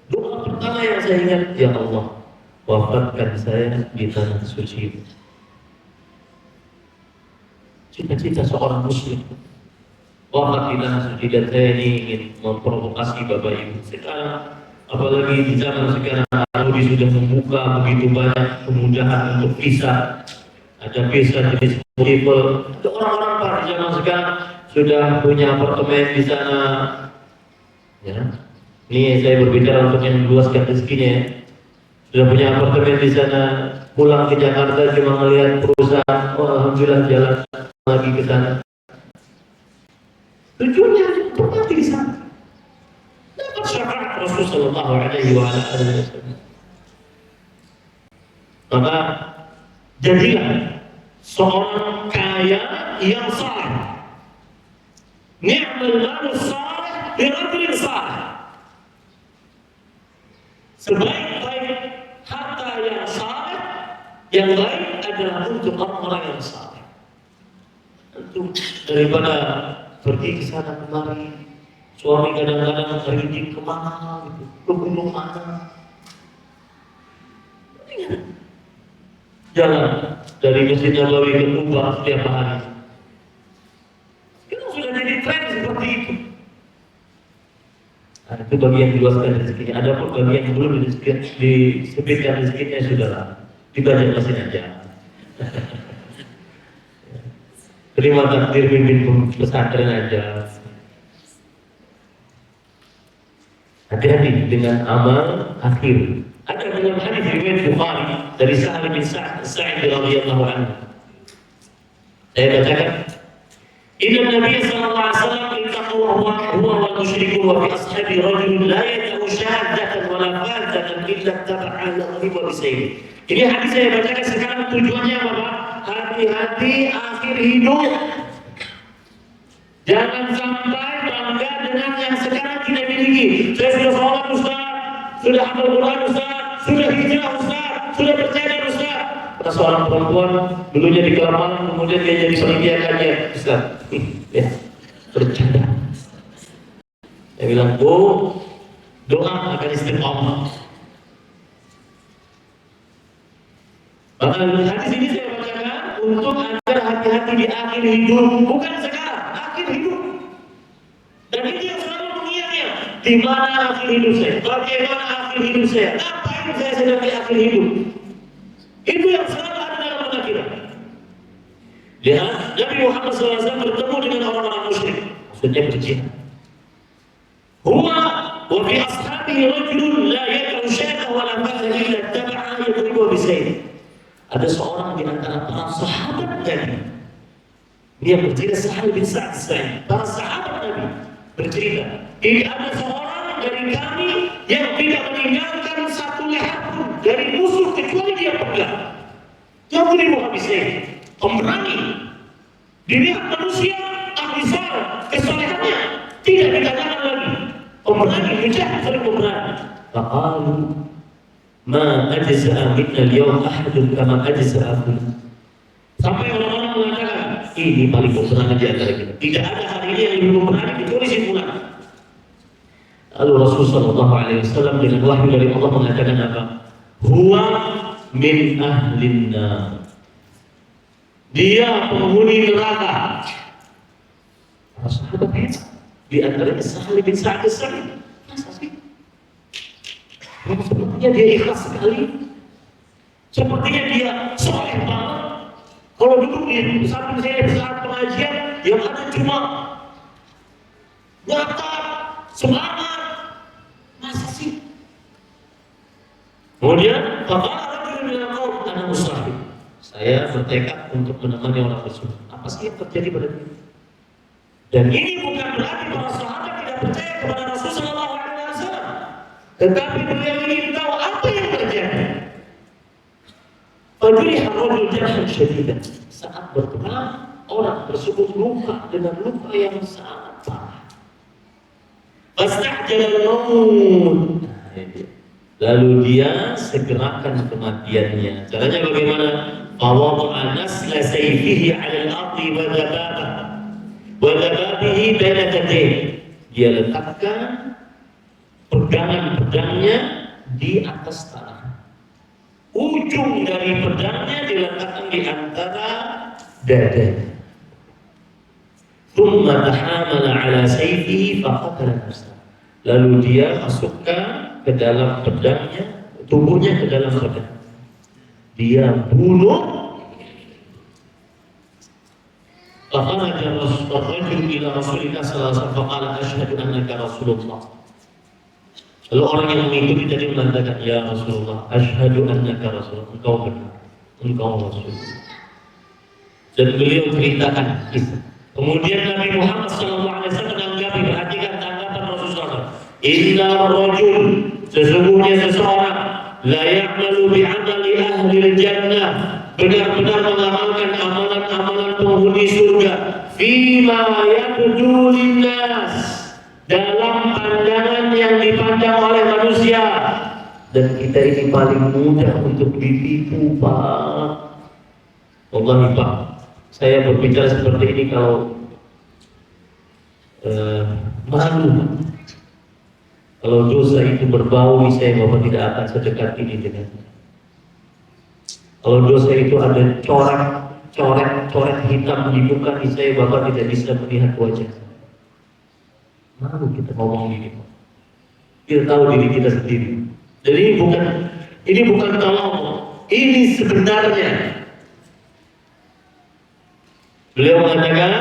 Doa pertama yang saya ingat, ya Allah, wafatkan saya di tanah suci. Cita-cita seorang muslim wafat di tanah suci, dan saya ini ingin memprovokasi Bapak Ibu sekarang. Apalagi di zaman sekarang Saudi sudah membuka begitu banyak kemudahan untuk visa. Ada visa jenis multiple. Untuk orang-orang pada zaman sekarang sudah punya apartemen di sana. Ya. Ini saya berbicara untuk yang meluaskan rezekinya. Sudah punya apartemen di sana. Pulang ke Jakarta cuma melihat perusahaan. Oh, alhamdulillah jalan lagi ke sana. Tujuannya berbakti di sana. Dapat syafaat Rasulullah sallallahu alaihi wasallam. Maka jadilah seorang kaya yang saleh. Ni'mal malu saleh li rajulin saleh. Sebaik-baik harta yang saleh, yang baik adalah untuk orang-orang yang saleh. Untuk daripada pergi ke sana kemari, suami kadang-kadang merindik kemana gitu, ke gunung mana, jalan dari Masjid Nabawi ke Kuba setiap hari. Itu sudah jadi tren seperti itu. Nah, itu bagi yang diluaskan rezekinya. Ada pun bagi yang belum disebutkan rezekinya sudahlah, dibaca mesin aja. Terima takdir pimpin pesantren aja. Hati-hati dengan amal akhir. Ada dalam hadis riwayat Bukhari dari Sa'ad bin Sa'id radhiyallahu anhu. Saya bacakan. Inna Nabi sallallahu alaihi wasallam iltaqahu huwa wal musyrikun wa fi ashabi rajulun la yad'u shahadatan wa la fadatan illa taba'a al-ghiba bisayf. Ini hadis saya bacakan sekarang tujuannya apa, Pak? Hati-hati akhir hidup. Jangan sampai bangga dengan yang sekarang kita miliki. Saya sudah sholat Ustaz, sudah hafal Quran Ustaz, sudah hijrah Ustaz, sudah percaya Ustaz. Kata seorang perempuan, dulunya di Kelamaan, kemudian dia jadi panitia kajian Ustaz. Ya, bercanda. Saya bilang, doa agar istiqomah. Maka hadis ini saya bacakan untuk agar hati-hati di akhir hidup, bukan sekarang, akhir hidup. Dan itu yang selalu mengingatnya, di mana akhir hidup saya, bagaimana akhir hidup saya, ngapain saya sedang di akhir hidup. Itu yang selalu ada dalam benak kita. Lihat, Nabi Muhammad SAW bertemu dengan orang-orang musyrik, maksudnya berjihad. Huwa wa fi ashabihi rajulun la yad'u syai'an wa la ba'sa illa taba'a yadribu bisayf. Ada seorang di antara para sahabat Nabi. Dia bercerita Sa'ad bin Sa'id. Para sahabat Nabi bercerita, ini ada seorang dari kami yang tidak meninggalkan satu leher pun dari musuh kecuali dia pegang. Yang beribu habisnya, pemberani. Dilihat manusia ahli salat, kesolehannya tidak ditanyakan lagi. Pemberani, mujahid sering pemberani. Faqalu ma ajza'a minna al-yawm ahadun kama ajza'a fulana. Sampai orang-orang mengatakan, ini paling pemberani di antara kita. Tidak ada hari ini yang lebih pemberani kecuali si fulan. Lalu Rasulullah sallallahu alaihi wasallam dengan wahyu dari Allah mengatakan apa? Huwa min ahlin nar. Dia penghuni neraka. Para sahabat hebat. Di antaranya Sa'ad bin Sa'id. Masa sih? Sepertinya dia ikhlas sekali. Sepertinya dia soleh banget. Kalau duduk di samping saya saat pengajian, yang ada cuma nyata, semangat. Masa sih? Kemudian, Bapak Rajul bilang, anak mustahil. Saya bertekad untuk menemani orang tersebut. Apa sih yang terjadi pada dia? Dan ini bukan berarti para sahabat tidak percaya kepada Rasulullah SAW. Tetapi beliau ingin tahu apa yang terjadi. Fajriha rajul jarhan syadidan. Saat berperang, orang tersebut luka dengan luka yang sangat parah. Fasta'jala al-maut. Lalu dia segerakan kematiannya. Caranya bagaimana? Fawada'a nasla sayfihi 'ala al-ardi wa dhababihi baina yadayhi. Dia letakkan pegangan pedangnya di atas tanah. Ujung dari pedangnya diletakkan di antara dadanya. Thumma tahamala 'ala sayfihi faqatala nafsahu. Lalu dia masukkan ke dalam pedangnya, tubuhnya ke dalam pedang. Dia bunuh. Fakharaja ar-rajul ila Rasulillah sallallahu alaihi wasallam faqala asyhadu annaka Rasulullah. Lalu orang yang mengikuti tadi mengatakan, ya Rasulullah, asyhadu annaka Rasulullah, engkau benar, engkau Rasul. Dan beliau ceritakan kisah. Kemudian Nabi Muhammad SAW menanggapi, perhatikan tanggapan Rasulullah. Inna rajul, sesungguhnya seseorang, la ya'malu bi'amali ahli al-jannah, benar-benar mengamalkan amalan-amalan penghuni surga, fima yabdu linnas, dalam pandangan yang dipandang oleh manusia. Dan kita ini paling mudah untuk ditipu, Pak. Wallahi Pak, saya berbicara seperti ini kalau malu. Kalau dosa itu berbau, saya Bapak tidak akan sedekat ini dengan. Kalau dosa itu ada coret hitam di muka saya, Bapak tidak bisa melihat wajah. Malu kita ngomong gini. Kita tahu diri kita sendiri. Jadi ini bukan tolong, ini sebenarnya. Beliau mengatakan,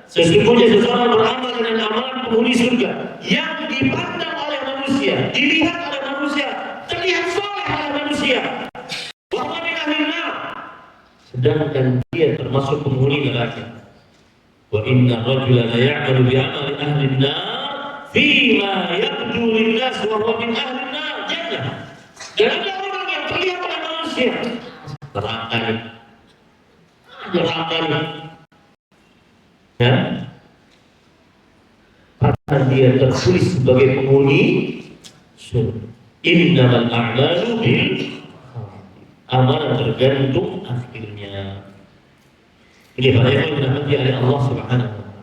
sesungguhnya seseorang beramal dengan amalan penghuni surga yang dipandang oleh manusia, dilihat oleh manusia, terlihat soleh oleh manusia. Bahwa min ahli nar, sedangkan dia termasuk penghuni neraka. Wa inna rajula la ya'malu bi amali ahli nar fima yabdu lin-nas wa huwa min ahli nar jannah. Dan ada orang yang terlihat oleh manusia neraka ini. Ya, karena dia tertulis sebagai penghuni surga. Innamal a'malu bil amalan tergantung akhirnya. Ini pada yang dirahmati oleh Allah Subhanahu wa taala.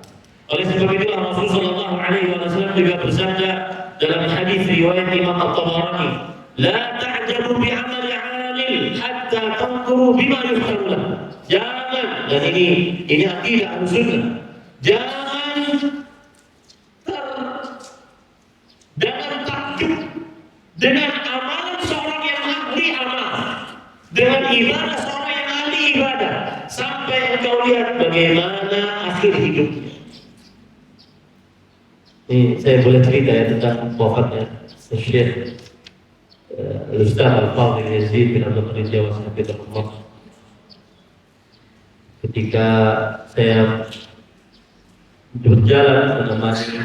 Oleh sebab itu Rasulullah sallallahu alaihi wasallam juga bersabda dalam hadis riwayat Imam At-Tabarani, "La ta'jabu bi 'amali 'amil hatta tanzuru bima yuhtaru lahu." Jangan, dan ini akidah Ahlussunnah. Jangan takjub dengan amalan seorang yang ahli amal, dengan ibadah seorang yang ahli ibadah, sampai engkau lihat bagaimana akhir hidupnya. Ini saya boleh cerita ya tentang wafatnya Syekh Al-Ustaz Al-Fadhil Yazid bin Abdul Qadir Jawas hafizahullah. Ketika saya berjalan menemani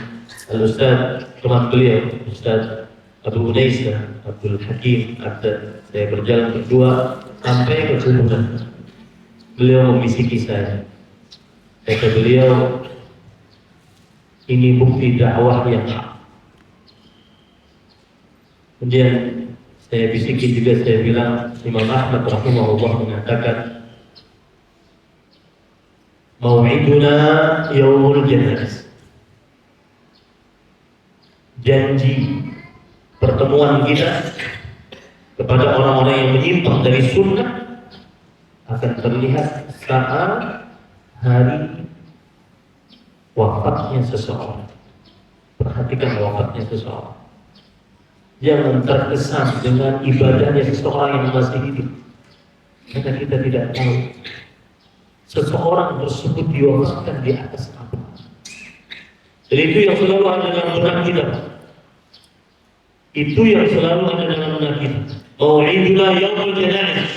Al-Ustaz teman beliau, Ustaz Abu Unaisa Abdul Hakim, saya berjalan berdua sampai ke kuburan. Beliau membisiki saya. Kata beliau, ini bukti dakwah yang hak. Kemudian saya bisiki juga, saya bilang, Imam Ahmad rahimahullah mengatakan, mau'iduna yaumul janazah. Janji pertemuan kita kepada orang-orang yang menyimpang dari sunnah akan terlihat saat hari wafatnya seseorang. Perhatikan wafatnya seseorang. Jangan terkesan dengan ibadahnya seseorang yang masih hidup, karena kita tidak tahu seseorang tersebut diwafatkan di atas apa. Jadi itu yang selalu ada dalam benak kita. Itu yang selalu ada dalam benak kita. Mau'iduna yaumul janazah.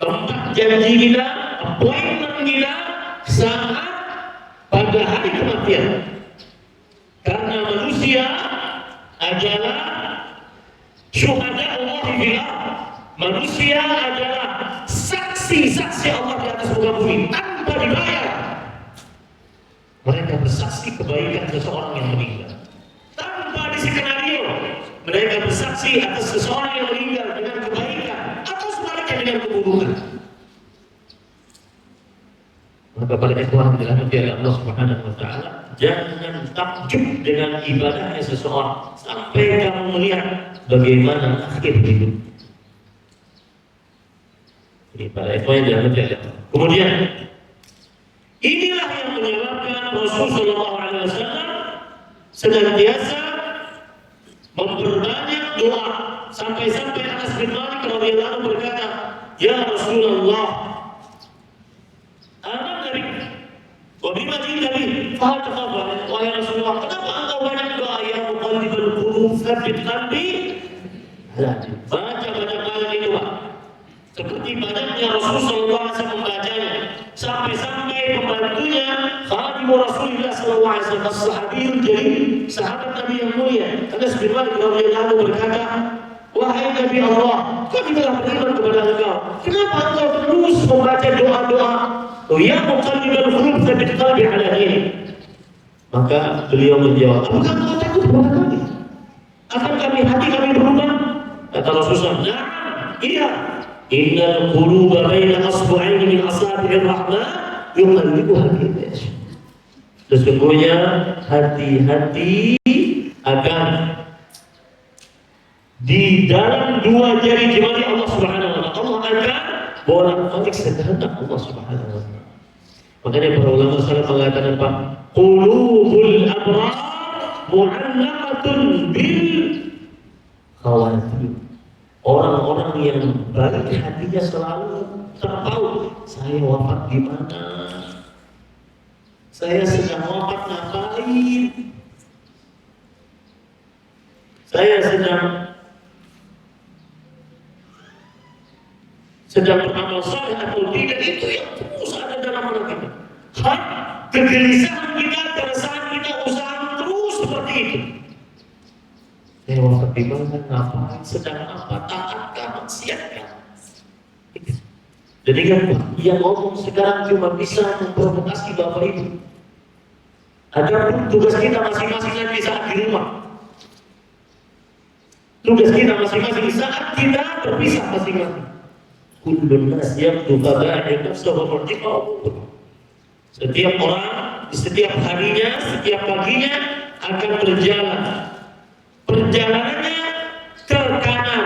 Tempat janji kita, appointment kita saat pada hari kematian. Karena manusia adalah syuhada Allah fil ardh. Manusia adalah saksi-saksi Allah di atas muka bumi tanpa dibayar. Mereka bersaksi kebaikan seseorang yang meninggal tanpa diskenario. Mereka bersaksi atas seseorang yang meninggal dengan kebaikan atau sebaliknya dengan keburukan. Maka pada ikhwan dirahmati oleh Allah Subhanahu wa taala, jangan takjub dengan ibadahnya seseorang sampai kamu melihat bagaimana akhir hidup. Ini pada ikhwan yang dirahmati oleh Allah. Kemudian inilah yang menyebabkan Rasulullah SAW senantiasa memperbanyak doa, sampai-sampai Anas bin Malik radhiyallahu anhu berkata, "Ya Rasulullah, anak Nabi, wa bima ji'ta bihi, fa taqabbal." Wahai Rasulullah, kenapa engkau banyak doa, ya muqallibal qulub, tsabbit qalbi ala dinik. Baca banyak kali ini, Pak. Seperti banyaknya Rasulullah SAW membacanya, sampai-sampai pembantunya khadimu Rasulullah SAW, as-sahabiyul jalil, sahabat Nabi yang mulia, Anas bin Malik radhiyallahu anhu berkata, "Wahai Nabi Allah, kami telah beriman kepada engkau. Kenapa engkau terus membaca doa-doa? Ya muqallibal qulub, tsabbit qalbi ala dinik." Maka beliau menjawab, "Apakah engkau takut kepada kami? Akan hati kami berubah?" Kata Rasulullah, "Nah, iya. Innal quluba baina asbu'aini min asabi'ir rahman yuqallibuha kayfa yasha." Sesungguhnya hati-hati akan di dalam dua jari jemari Allah Subhanahu wa taala. Allah bolak-balik sekehendak Allah Subhanahu wa taala. Makanya para ulama salaf mengatakan apa? Qulubul abrar mu'allaqatun bil khawatir. Orang-orang yang baik hatinya selalu terpaut, saya wafat di mana? Saya sedang wafat ngapain? Saya sedang beramal saleh atau tidak, itu yang terus ada dalam benak kita. Kegelisahan kita, keresahan kita, usaha terus seperti itu. Saya wafat di mana? Ngapain? Sedang apa? Taatkah? Maksiatkah? Jadi kan yang ngomong sekarang cuma bisa memprovokasi Bapak Ibu. Adapun tugas kita masing-masing nanti saat di rumah. Tugas kita masing-masing saat kita berpisah masing-masing. Kullun nas yaqdu fada'i nafsuhu murtiqahu. Setiap orang di setiap harinya, setiap paginya akan berjalan. Perjalanannya ke kanan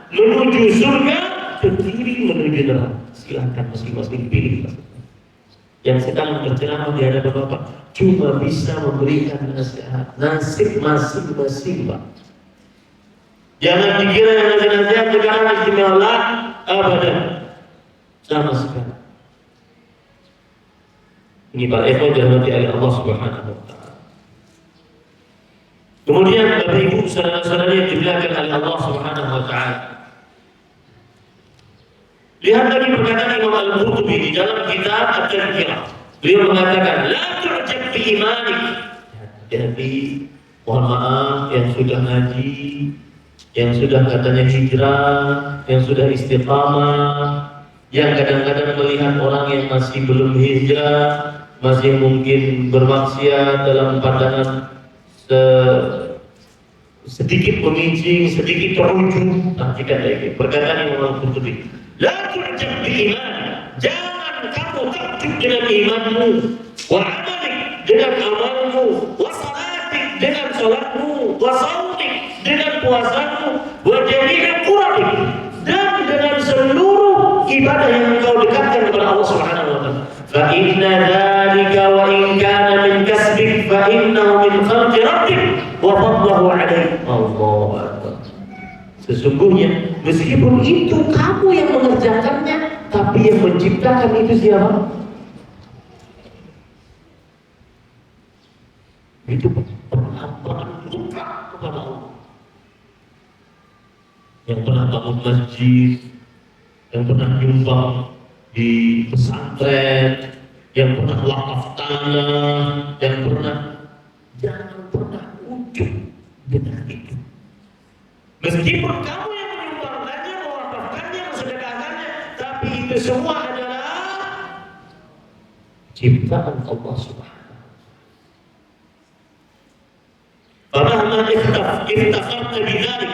menuju surga, ke kiri menuju neraka. Silahkan masing-masing pilih. Yang sedang berceramah di hadapan Bapak cuma bisa memberikan nasihat. Nasib masing-masing, Pak. Jangan dikira yang nasihat sekarang istimewa abadan. Sama sekali. Ini Pak Eko dirahmati oleh Allah Subhanahu wa taala. Kemudian Bapak Ibu saudara-saudara yang dimuliakan oleh Allah Subhanahu wa taala. Lihat lagi perkataan Imam Al-Qurtubi di dalam kitab At-Tadhkirah. Beliau mengatakan, la tu'jab bi imanik. Jadi, mohon maaf yang sudah ngaji, yang sudah katanya hijrah, yang sudah istiqamah, yang kadang-kadang melihat orang yang masih belum hijrah, masih mungkin bermaksiat dalam pandangan sedikit mengincing, sedikit terujuk. Nah, jika ada perkataan Imam Al-Qurtubi, la tu'jab bi iman. Jangan kamu takjub dengan imanmu, wa amalik dengan amalmu, wa salatik dengan salatmu, wa saumik dengan puasamu, wa jami'i quratik dan dengan seluruh ibadah yang engkau dekatkan kepada Allah Subhanahu wa taala. Fa inna dzalika wa in kana min kasbik fa innahu min khalqi rabbik wa fadlahu 'alaik. Allahu akbar. Sesungguhnya meskipun itu kamu yang mengerjakannya, tapi yang menciptakan itu siapa? Itu penghambaan mutlak kepada Allah. Yang pernah bangun masjid, yang pernah nyumbang di pesantren, yang pernah wakaf tanah, yang pernah, jangan pernah ujub dengan itu. Meskipun kamu yang menyumbangkannya, mewakafkannya, mensedekahkannya, tapi itu semua adalah ciptaan Allah Subhanahu. Famahma iftakharta bidzalik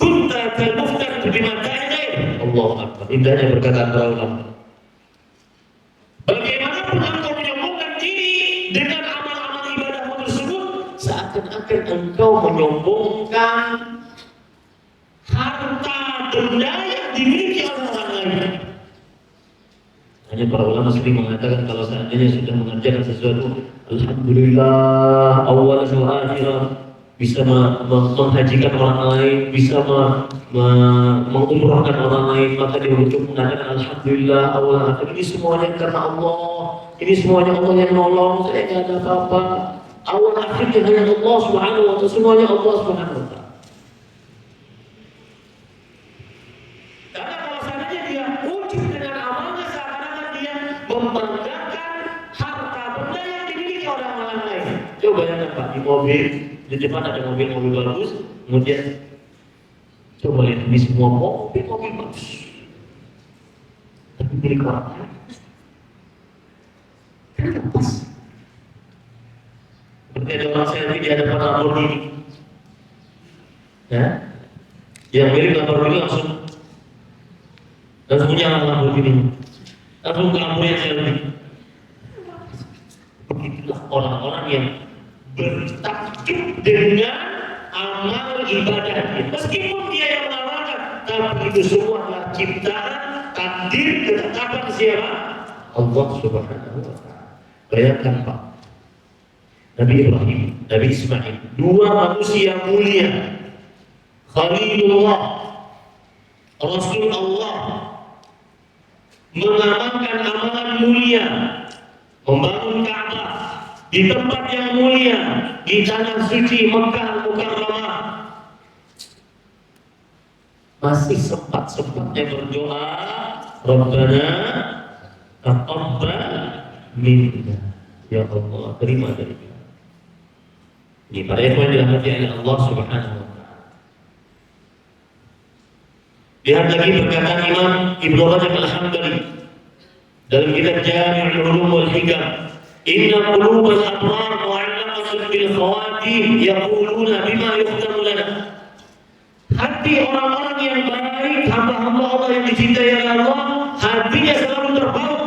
kunta kalmuftar bima ta'lain. Allahu akbar. Indahnya perkataan para ulama. Bagaimanapun engkau menyombongkan diri dengan amal-amal ibadahmu tersebut, seakan-akan engkau menyombongkan harta benda yang dimiliki oleh orang lain. Hanya para ulama sering mengatakan kalau seandainya sudah mengerjakan sesuatu, alhamdulillah awal wa akhirah, bisa menghajikan orang lain, bisa mengumrahkan orang lain, maka dia untuk mengatakan alhamdulillah awal akhir. Ini semuanya karena Allah, ini semuanya Allah yang nolong, saya tidak ada apa-apa. Awal akhirnya hanya Allah Subhanahu wa taala, semuanya Allah Subhanahu wa taala. Membanggakan harta benda yang dimiliki oleh orang lain. Coba bayangkan Pak, di mobil, di depan ada mobil-mobil bagus, kemudian coba lihat di semua mobil bagus, tapi milik orang lain. Kan lepas. Seperti ada orang selfie di hadapan Lamborghini, ya, yang milik Lamborghini langsung nyala Lamborghini. Langsung kamu yang selfie. Begitulah orang-orang yang bertakjub dengan amal ibadahnya. Meskipun dia yang mengamalkan, tapi itu semua adalah ciptaan takdir ketetapan siapa? Allah Subhanahu wa Ta'ala. Bayangkan Pak, Nabi Ibrahim, Nabi Ismail, dua manusia mulia, Khalilullah, Rasul Allah, mengamalkan amalan mulia, membangun Ka'bah di tempat yang mulia, di tanah suci Mekah Mukarramah. Masih sempat-sempatnya berdoa, Rabbana taqabbal minna, ya Allah, terima dari kita. Ini para ikhwan yang dirahmati oleh Allah Subhanahu wa Ta'ala. Lihat lagi perkataan Imam Ibnu Rajab Al-Hambali dalam kitab Jami'ul Ulum wal Hikam, inna qulubal abrar mu'allaqatun bil khawatim yaquluna bima yukhtamu lana. Hati orang-orang yang baik, hamba-hamba Allah yang dicintai oleh Allah, hatinya selalu terpaut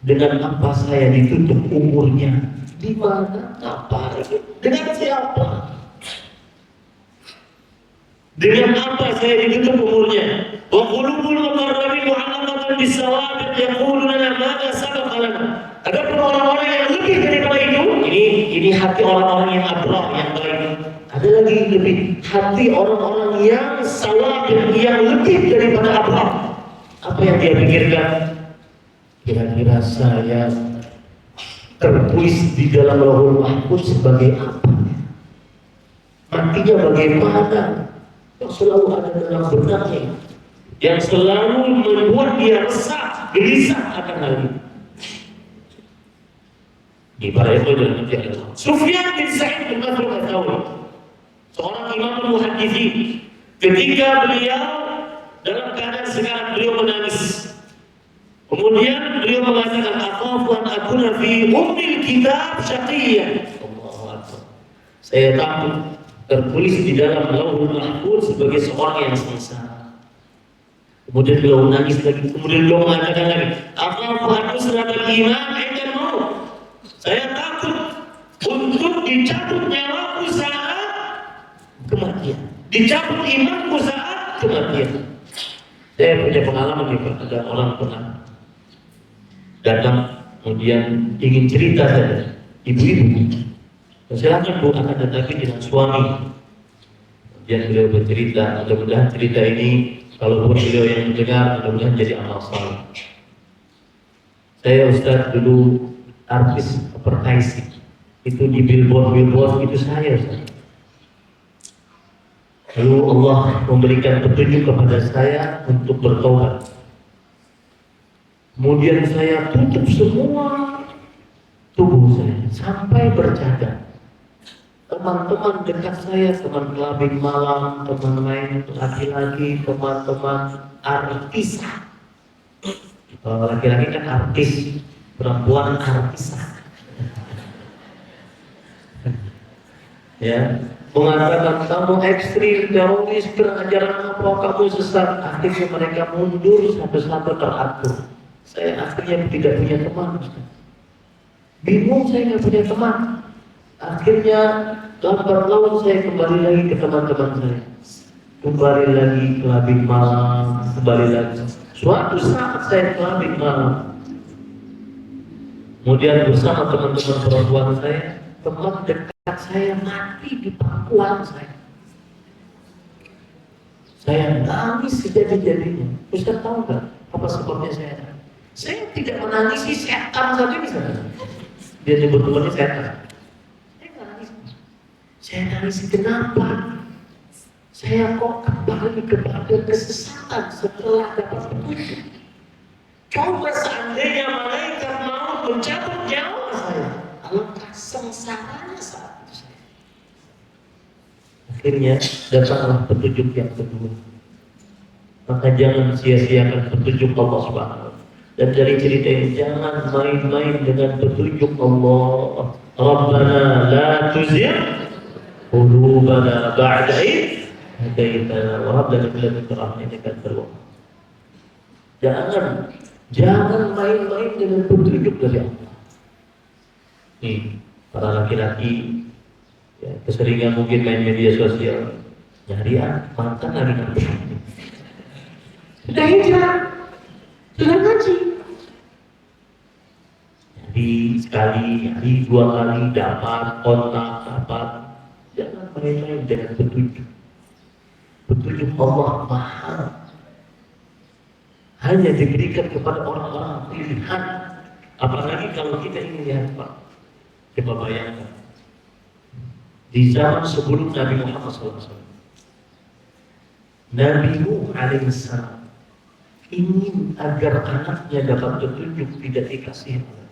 dengan apa saya ditutup umurnya, di mana, apa, dengan siapa, dengan apa saya ditutup umurnya. Wa qulubul muqarrabin mu'allaqatun bis-sawabiq yaquluna madza sabaqa lana. Ada orang-orang yang lebih daripada itu. Ini hati orang-orang yang abrar, yang baik. Ada lagi lebih, hati orang-orang yang sawabiq, yang lebih daripada abrar. Apa yang dia pikirkan? Kira-kira saya tertulis di dalam Lauhul Mahfuz sebagai apa? Matinya bagaimana? Yang selalu ada dalam benaknya, yang selalu membuat dia resah, gelisah akan hal ini. Di para itu dalam Allah. Sufyan bin Sa'id bin Masruq Ats-Tsauri, seorang imam muhadditsin, ketika beliau dalam keadaan sekarat, beliau menangis. Kemudian beliau mengatakan, akhafu an akuna fi ummil kitab syaqiyyan. Allahu Akbar. Saya takut tertulis di dalam Lauhul Mahfuz sebagai seorang yang sengsara. Kemudian beliau menangis lagi. Kemudian beliau mengatakan lagi, akhafu an usratal iman inda maut. Saya takut untuk dicabut nyawaku saat kematian, dicabut imanku saat kematian. Saya punya pengalaman nih, ada orang pernah datang kemudian ingin cerita saja, ibu-ibu, silakan Bu, akan tetapi dengan suami. Kemudian beliau bercerita, mudah-mudahan cerita ini kalaupun beliau yang mendengar, mudah-mudahan jadi amal saleh. Saya Ustaz dulu artis advertising, itu di billboard itu saya Ustaz. Lalu Allah memberikan petunjuk kepada saya untuk bertobat. Kemudian saya tutup semua tubuh saya sampai bercadar. Teman-teman dekat saya, teman kelabing malam, teman main laki-laki, teman-teman artis. Kalau laki-laki kan artis, perempuan artis. Ya, mengatakan kamu ekstrim, teroris, berajaran apa, kamu sesat. Akhirnya mereka mundur satu-satu teratur. Saya akhirnya tidak punya teman. Bingung, saya nggak punya teman. Akhirnya lambat laun saya kembali lagi ke teman-teman saya. Kembali lagi ke labing malam, kembali lagi. Suatu saat saya ke labing malam. Kemudian bersama teman-teman perempuan saya, teman dekat saya mati di pangkuan saya. Saya nangis sejadi-jadinya. Ustaz tahu nggak apa sebabnya saya? Saya tidak menangisi setan saja misalnya. Dia nyebut temannya setan. Saya nggak nangis. Saya nangis kenapa? Saya kok kembali kepada kesesatan setelah dapat petunjuk. Coba seandainya malaikat mau mencabut nyawa saya, alangkah sengsaranya saat itu saya. Akhirnya datanglah petunjuk yang kedua. Maka jangan sia-siakan petunjuk Allah Subhanahu. Dan dari cerita ini, jangan main-main dengan petunjuk Allah. Rabbana la tuzigh qulubana ba'da idh hadaitana wa hab lana min ladunka rahmatan innaka antal wahhab. Jangan main-main dengan petunjuk dari Allah. Nih, para laki-laki ya, keseringan mungkin main media sosial, nyari mantan lagi nanti. Sudah hijrah, Dengan ngaji. Jadi sekali, hari dua kali dapat kontak, dapat. Jangan main-main dengan petunjuk. Petunjuk Allah mahal. Hanya diberikan kepada orang-orang pilihan. Apalagi kalau kita ingin lihat Pak. Coba bayangkan. Di zaman sebelum Nabi Muhammad SAW, Nabi Nuh alaihissalam ingin agar anaknya dapat petunjuk, tidak dikasih Allah.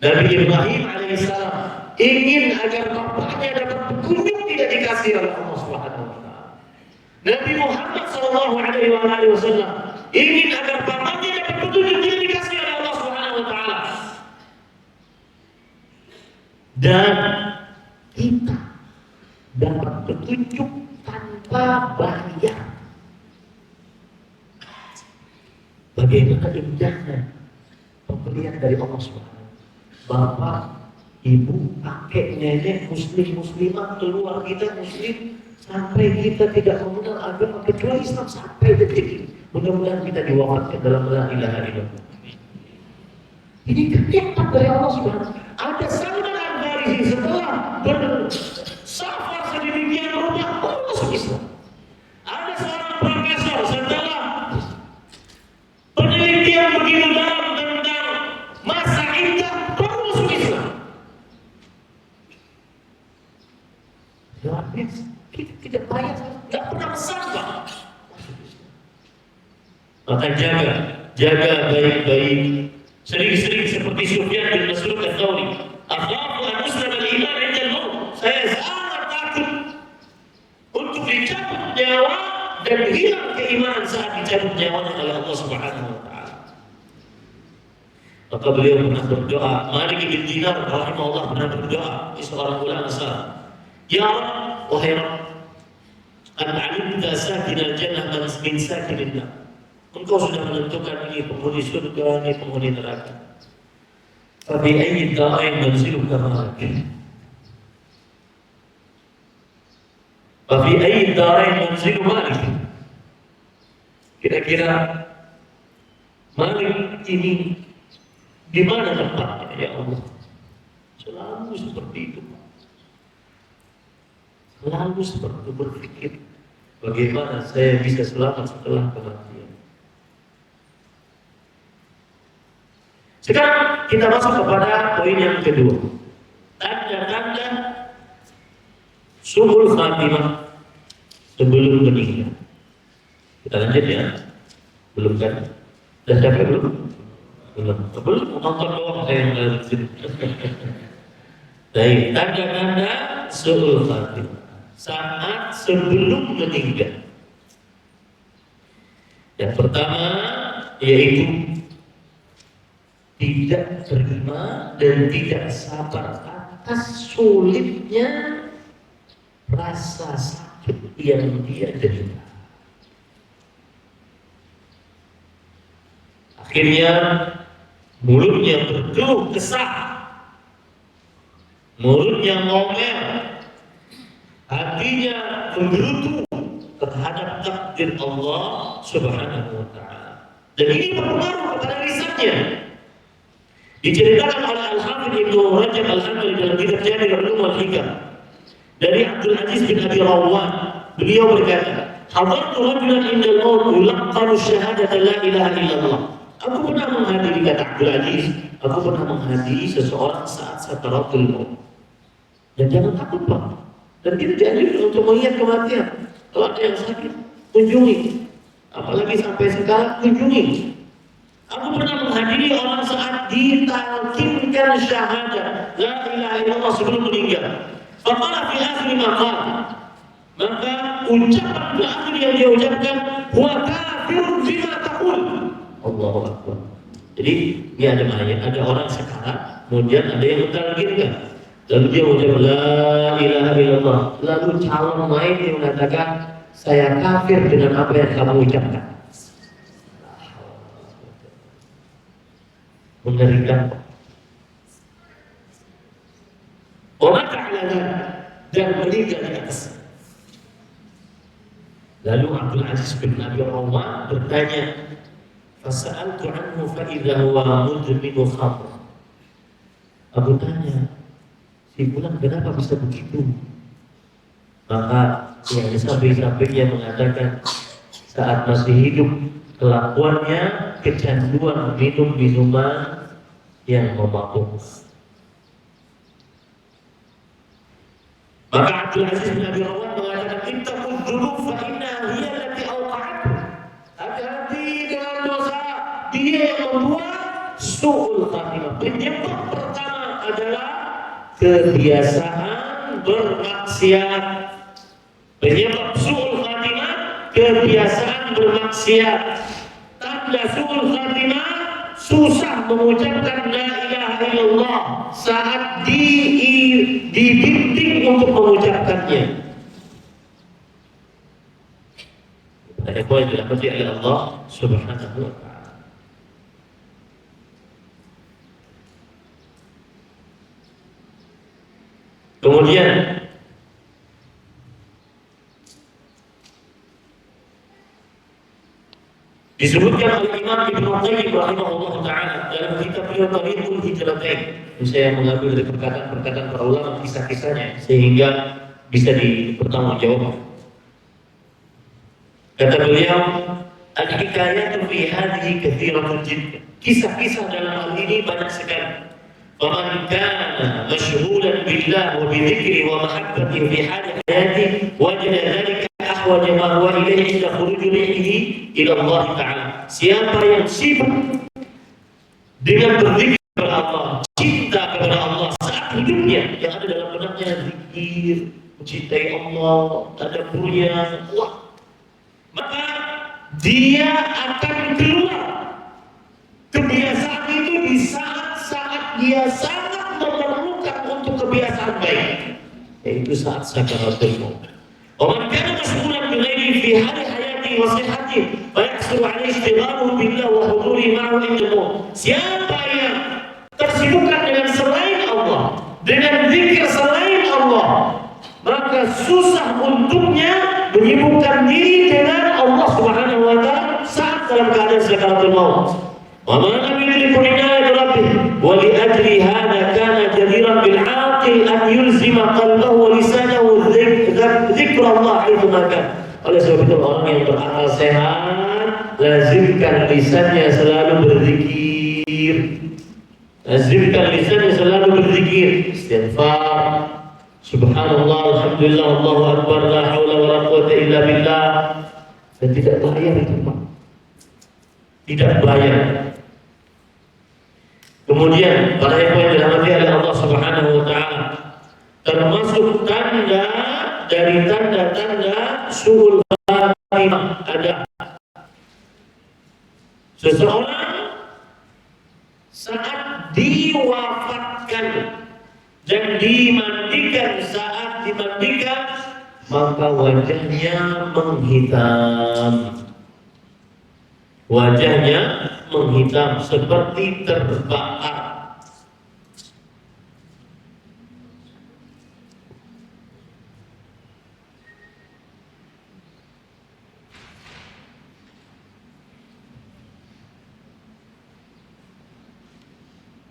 Nabi Ibrahim alaihissalam ingin agar bapaknya dapat petunjuk, tidak dikasih oleh Allah Subhanahu wa taala. Nabi Muhammad sallallahu alaihi wasallam ingin agar bapaknya dapat petunjuk, tidak dikasih oleh Allah Subhanahu wa taala. Dan kita dapat petunjuk tanpa bayar. Bagaimana indahnya pemberian dari Allah Subhanahu. Bapak, ibu, kakek, nenek, muslim, muslimah, keluar kita muslim, sampai kita tidak mengenal agama kecuali Islam sampai detik ini. Mudah-mudahan kita diwafatkan dalam la ilaha illallah. Ini nikmat dari Allah Subhanahu. Ada Salman Al-Farisi setelah bersafar sedemikian rupa masuk Islam. Ada seorang profesor setelah penelitian begitu dalam tentang masa indah baru masuk Islam. Kita tidak bayar, tidak pernah bersangka. Maka jaga baik-baik. Sering-sering seperti Sufyan bin Mas'ud al-Thawri. Akhlaku al-Muslim al-Iman inda al-maut. Saya sangat takut untuk dicabut nyawa dan hilang keimanan saat dicabut nyawanya oleh Allah Subhanahu wa taala. Maka beliau pernah berdoa. Malik bin Dinar rahimahullah pernah berdoa. Seorang ulama salaf. Ya Rabb, wahai Rabb, an-'alimta sakinal jannah min sakinil nar. Engkau sudah menentukan ini penghuni surga, ini penghuni neraka. Fabi ayyi darain manziluka ma'ak. Fabi ayyi darain manzilu Malik. Kira-kira Malik ini di mana tempatnya ya Allah? Selalu seperti itu. Selalu seperti itu berpikir bagaimana saya bisa selamat setelah kematian. Sekarang kita masuk kepada poin yang kedua. Tanda-tanda su'ul khatimah sebelum meninggal. Kita lanjut ya. Belum kan? Sudah capek belum? Belum. Nonton doang saya yang lanjut. Baik, tanda-tanda su'ul khatimah saat sebelum meninggal. Yang pertama yaitu tidak terima dan tidak sabar atas sulitnya rasa sakit yang dia derita. Akhirnya mulutnya berkeluh kesah, mulutnya ngomel, hatinya menggerutu terhadap takdir Allah Subhanahu wa taala. Dan ini berpengaruh kepada lisannya. Diceritakan oleh Al-Hafidz Ibnu Rajab Al-Hambali dalam kitab Jami' Ulum wal Hikam dari Abdul Aziz bin Abi Rawwan. Beliau berkata, "Hadartu rajulan indal maut yulaqqanu syahadata la ilaha illallah." Aku pernah menghadiri, kata Abdul Aziz, aku pernah menghadiri seseorang saat sakaratul maut. Dan jangan takut Pak. Dan kita dianjurkan untuk melihat kematian. Kalau ada yang sakit, kunjungi. Apalagi sampai sekarang, kunjungi. Aku pernah menghadiri orang saat ditalkinkan syahadat la ilaha illallah sebelum meninggal. Faqala fi akhir maqam, maka ucapan terakhir yang dia ucapkan, huwa kafirun bima taqul. Allahu akbar. Jadi ini ada ayat, ada orang sekarang, kemudian ada yang mentalkinkan. Lalu dia ucap la ilaha illallah. Lalu calon lain yang mengatakan, saya kafir dengan apa yang kamu ucapkan. Mengerikan. Orang ta'ala dan meninggal di atas. Lalu Abdul Aziz bin Abi Rawwan bertanya, Fasa'altu anhu fa idza huwa mudminu khamr. Aku tanya, si fulan kenapa bisa begitu? Maka yang sampai-sampainya mengatakan saat masih hidup kelakuannya kecanduan minum minuman yang memabukkan. Maka Abdul Aziz bin Abi Rawat mengatakan ittaqul dzunub fa innaha hiya allati awqa'at. Hati-hati dengan dosa, dia yang membuat su'ul khatimah. Penyebab pertama adalah kebiasaan bermaksiat. Penyebab su'ul khatimah kebiasaan bermaksiat. Tanda su'ul khatimah susah mengucapkan la ilaha illallah saat dibimbing untuk mengucapkannya. Ada poin yang dirahmati oleh Allah Subhanahu wa ta'ala. Kemudian disebutkan oleh Imam Ibnu Qayyim rahimahullah taala dalam kitab beliau Tariqul Hijratain. Saya mengambil dari perkataan-perkataan para ulama, kisah-kisahnya sehingga bisa dipertanggungjawabkan. Kata beliau, al-hikayatu fi hadhihi katsiratun jiddan. Kisah-kisah dalam hal ini banyak sekali. Faman kana masyghulan billah wa bi dzikri wa mahabbati fi hali hayati wajada dzalika ahwaja ma huwa ilayhi inda khuruji rihihi ila Allah Ta'ala. Siapa yang sibuk dengan berzikir kepada Allah, cinta kepada Allah saat hidupnya, yang ada dalam benaknya zikir, mencintai Allah, tadabburnya, maka dia akan keluar kebiasaan itu di saat-saat dia sangat memerlukan untuk kebiasaan baik, yaitu saat sakaratul maut. ومن كان مشغولا بغيره في حال حياته وصحته فيحصل عليه اشتغاله بالله وحضوره معه عند الموت. Siapa yang tersibukkan dengan selain Allah, dengan zikir selain Allah, maka susah untuknya menyibukkan diri dengan Allah Subhanahu wa ta'ala saat dalam keadaan sakaratul maut. Wa ma lam yudriku min ayati rabbih wa li ajli hadha kana jadiran bil 'aqil an yulzima qalbahu wa lisanahu dzikr Allah haitsu makan. Oleh sebab itu orang yang berakal sehat lazimkan lisannya selalu berzikir. Lazimkan lisannya selalu berzikir, istighfar, subhanallah, alhamdulillah, Allahu akbar, la haula wala quwwata illa billah. Dan tidak bayar itu, Pak. Tidak bayar. Kemudian para ikhwan yang dirahmati oleh Allah Subhanahu wa taala, termasuk tanda dari tanda-tanda su'ul khatimah ada seseorang saat diwafatkan dan dimandikan, saat dimandikan maka wajahnya menghitam. Wajahnya menghitam seperti terbakar.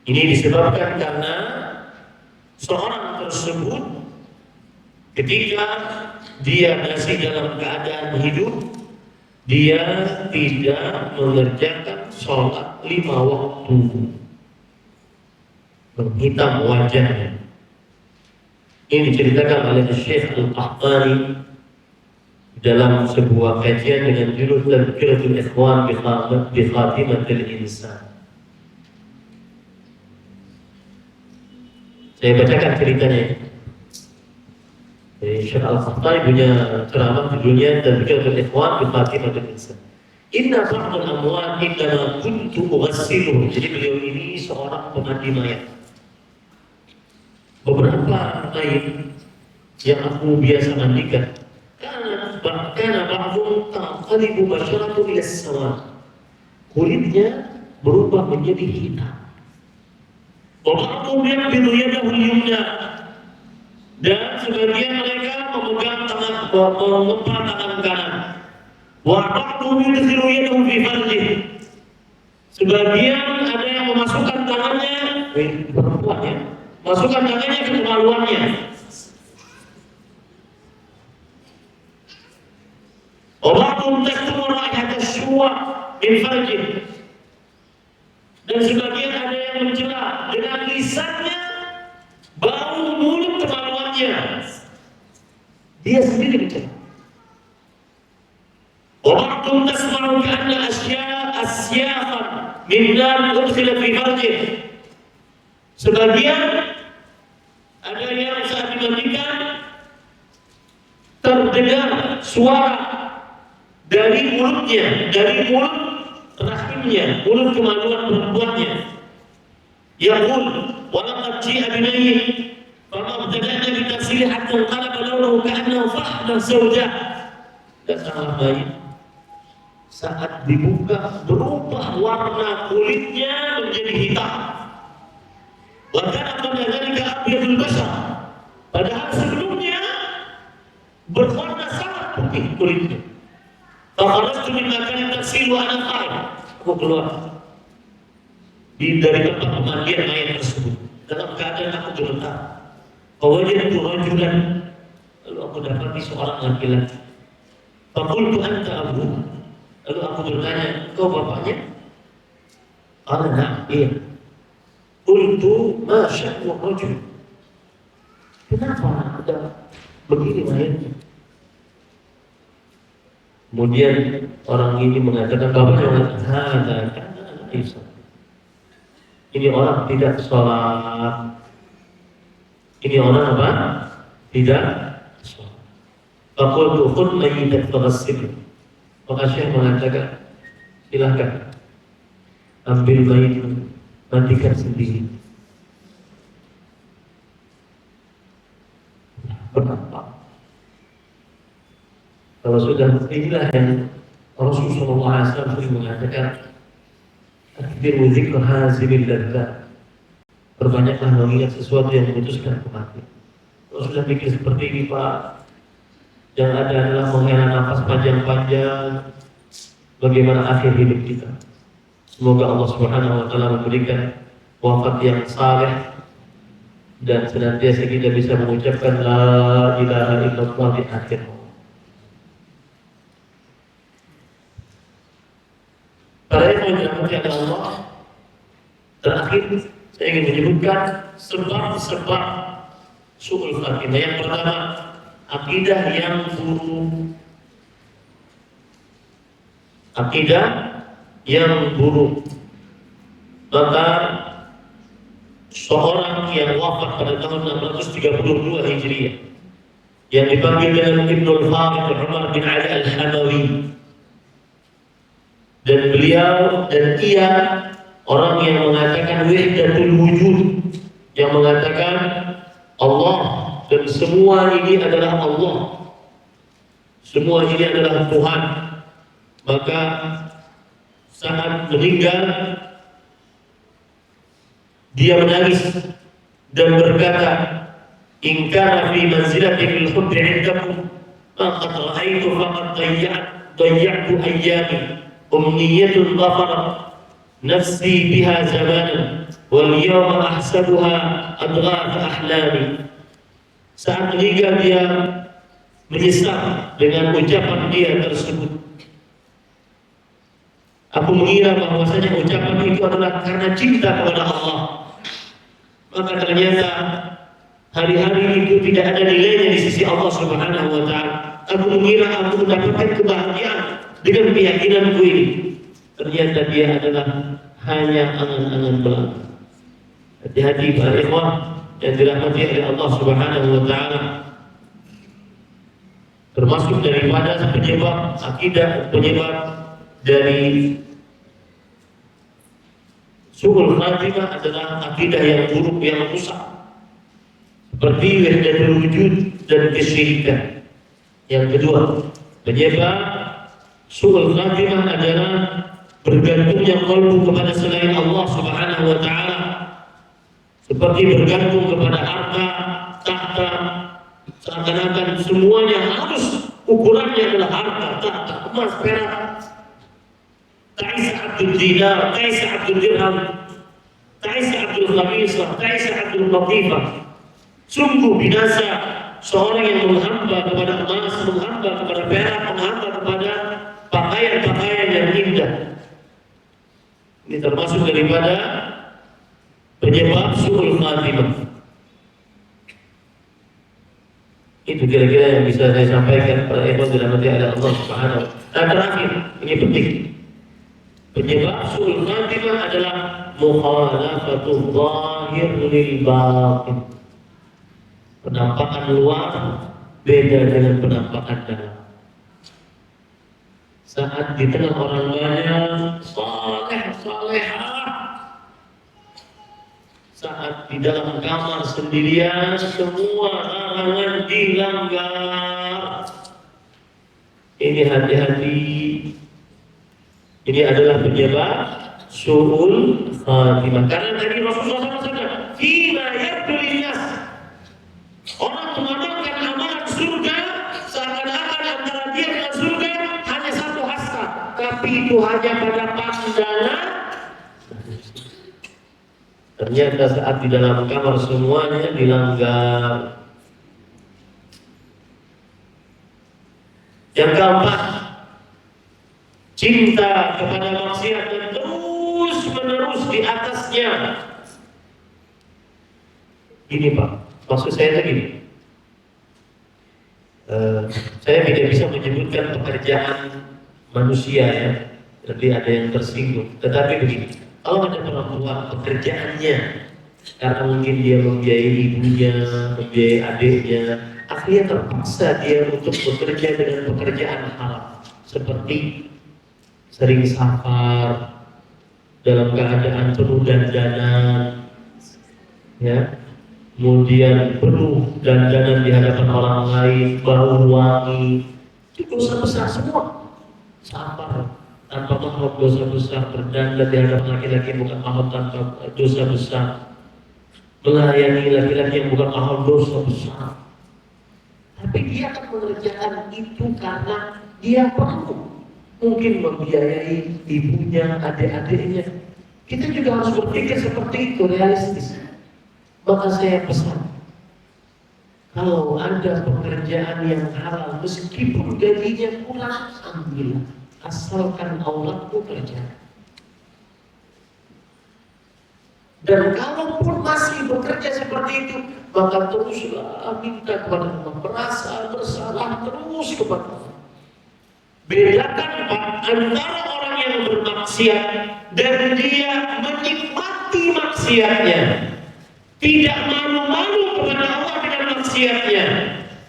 Ini disebabkan karena seorang tersebut ketika dia masih dalam keadaan hidup, dia tidak mengerjakan sholat 5 waktu. Menghitam wajahnya. Ini diceritakan oleh Syekh Al-Qahtani dalam sebuah kajian dengan judul Tadhkiratul Ikhwan bi Khatimatil Insan. Saya bacakan ceritanya. Syekh Al-Qahtani punya ceramah judulnya Tadhkiratul Ikhwan bi Khatimatil Insan. Inna ba'dal amwat indama kuntu ughassiluhum. Jadi beliau ini seorang pemandi mayat. Beberapa mayat yang aku biasa mandikan, karena ba'dhum tanqalibu basharatu ila as-sawad. Kulitnya berubah menjadi hitam. Wa ba'dhum yaqbidu yadahu al-yumna. Dan sebagian mereka memegang tangan kanan. Wa ba'dhum yudkhilu yadahu fi farjihi. Sebagian ada yang memasukkan tangannya, perempuan ya, masukkan tangannya ke kemaluannya. Wabahum taktumu raihat asywa min farjih. Dan sebagian ada yang mencela dengan lisannya bau mulut kemaluannya. Dia sendiri mencela. Wabahum tasma'u ka'anna asyafan min nar udkhila fi farjih. Sebagian ada yang saat dimandikan terdengar suara dari mulutnya, dari mulut rahimnya, mulut kemaluan perempuannya. Yaqul wa laqad ji'a binayyin fama ibtada'na bi tafsir hatta qalaba lawnuhu ka'annahu fahlan sawja. Datanglah bayi saat dibuka berubah warna kulitnya menjadi hitam. Wa kana qabla dhalika abyadul bashar. Padahal sebelumnya berwarna sangat putih kulitnya. Fakharajtu min makanin taghsil wa ana qa'id. Aku keluar dari tempat pemandian mayat tersebut dalam keadaan aku gemetar. Fawajadtu rajulan, lalu aku dapati seorang laki-laki. Faqultu anta abu. Lalu aku bertanya, kau bapaknya? Qala na'am, iya. Qultu ma sya'nu rajul. Kenapa ada begini mayatnya? Kemudian orang ini mengatakan, bapaknya ini orang tidak sholat. Ini orang apa? Tidak sholat. Faqultu khudh mayyitan faghassilhu. Maka Syekh mengatakan, silahkan ambil mayit, mandikan sendiri. Kenapa? Kalau sudah, inilah yang Rasulullah SAW mengatakan, akbiru dzikra hazibil ladzat. Perbanyaklah mengingat sesuatu yang memutuskan kematian. Kalau sudah pikir seperti ini Pak, yang ada adalah menghela nafas panjang-panjang, bagaimana akhir hidup kita. Semoga Allah Subhanahu wa taala memberikan wafat yang saleh dan senantiasa kita bisa mengucapkan la ilaha illallah di akhir. Para yang dirahmati Allah, terakhir saya ingin menyebutkan sebab-sebab su'ul khatimah. Yang pertama, akidah yang buruk. Akidah yang buruk. Maka seorang yang wafat pada tahun 632 Hijriah yang dipanggil dengan Ibnul Farid Umar bin Ali Al-Hamawi, dan beliau dan ia orang yang mengatakan wahdatul wujud, yang mengatakan Allah dan semua ini adalah Allah, semua ini adalah Tuhan. Maka saat meninggal dia menangis dan berkata, in kana fi manzilati fil hubbi 'indakum faqad ra'aytu faqad dayya'tu ayyami umniyatun ghafarat nafsi biha zamanan wal yawma ahsabuha adghaf ahlami. Saat meninggal dia menyesal dengan ucapan dia tersebut. Aku mengira bahwasanya ucapan itu adalah karena cinta kepada Allah. Maka ternyata hari-hari itu tidak ada nilainya di sisi Allah Subhanahu wa taala. Aku mengira aku mendapatkan kebahagiaan dengan keyakinanku ini. Ternyata dia adalah hanya angan-angan belaka. Hati-hati para ikhwah yang dirahmati oleh Allah Subhanahu wa taala. Termasuk daripada penyebab akidah, penyebab dari su'ul khatimah adalah akidah yang buruk, yang rusak, seperti wahdatul wujud dan kesyirikan. Yang kedua, penyebab su'ul khatimah adalah bergantungnya qalbu kepada selain Allah Subhanahu wa taala, seperti bergantung kepada harta, tahta, seakan-akan semuanya harus ukurannya adalah harta, tahta, emas, perak. Ta'isa Abdul Dinar, Ta'isa Abdul Dirham, Ta'isa Abdul Khamisah, Ta'isa Abdul Qatifah. Sungguh binasa seorang yang menghamba kepada emas, menghamba kepada perak, menghamba kepada pakaian-pakaian yang indah. Ini termasuk daripada penyebab su'ul khatimah. Itu kira-kira yang bisa saya sampaikan pada ikhwan dirahmati oleh Allah Subhanahu wa taala. Nah, terakhir, ini penting. Penyebab su'ul khatimah adalah mukhalafatul zahir lil batin. Penampakan luar beda dengan penampakan dalam. Saat di tengah orang banyak saleh-salehah, saat di dalam kamar sendirian semua larangan dilanggar. Ini hati-hati. Ini adalah penyebab su'ul khatimah. Karena tadi Rasulullah SAW, "Fima yabdu linnas." Orang mengamalkan amalan surga seakan-akan antara dia dengan surga hanya satu hasrat, tapi itu hanya pada pandangan. Ternyata saat di dalam kamar semuanya dilanggar. Yang keempat, cinta kepada maksiat dan terus menerus di atasnya. Ini Pak, maksud saya begini. Saya tidak bisa menyebutkan pekerjaan manusia ya, nanti ada yang tersinggung. Tetapi begini, kalau ada perempuan pekerjaannya karena mungkin dia membiayai ibunya, membiayai adiknya, akhirnya terpaksa dia untuk bekerja dengan pekerjaan haram, seperti sering safar dalam keadaan penuh dandanan, ya, kemudian penuh dandanan di hadapan orang lain, bau wangi, itu dosa besar semua. Safar tanpa mahram dosa besar, berdandan di hadapan laki-laki yang bukan mahram tanpa dosa besar, melayani laki-laki yang bukan mahram dosa besar. Tapi dia akan mengerjakan itu karena dia perlu, mungkin membiayai ibunya, adik-adiknya. Kita juga harus berpikir seperti itu, realistis. Maka saya pesan, kalau ada pekerjaan yang halal, meskipun gajinya kurang, ambil, asalkan auratmu kerja. Dan kalaupun masih bekerja seperti itu, maka teruslah minta kepada Allah, merasa bersalah terus kepada Allah. Bedakan Pak antara orang yang bermaksiat dan dia menikmati maksiatnya, tidak malu-malu kepada Allah dengan maksiatnya,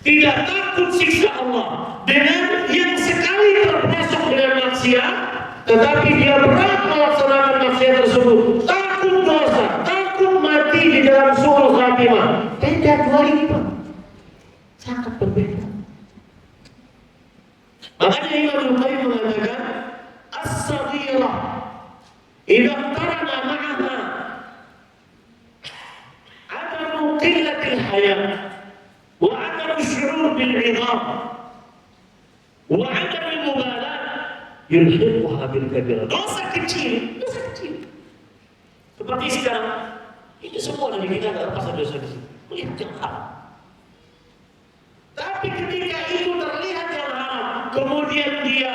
tidak takut siksa Allah, dengan yang sekali terperosok dengan maksiat, tetapi dia berat melaksanakan maksiat tersebut, takut dosa, takut mati di dalam su'ul khatimah. Beda dua ini Pak, sangat berbeda. Makanya Imam Al-Qayyim mengatakan, as-saghirah idza qarana ma'aha adamu qillatil hayat wa adamu syu'ur bil 'idham wa adamu mubalat yulhiquha bil kabirah. Dosa kecil. Seperti sekarang, ini semua dari kita nggak lepas dari dosa kecil. Melihat yang haram. Tapi ketika itu terlihat yang haram, kemudian dia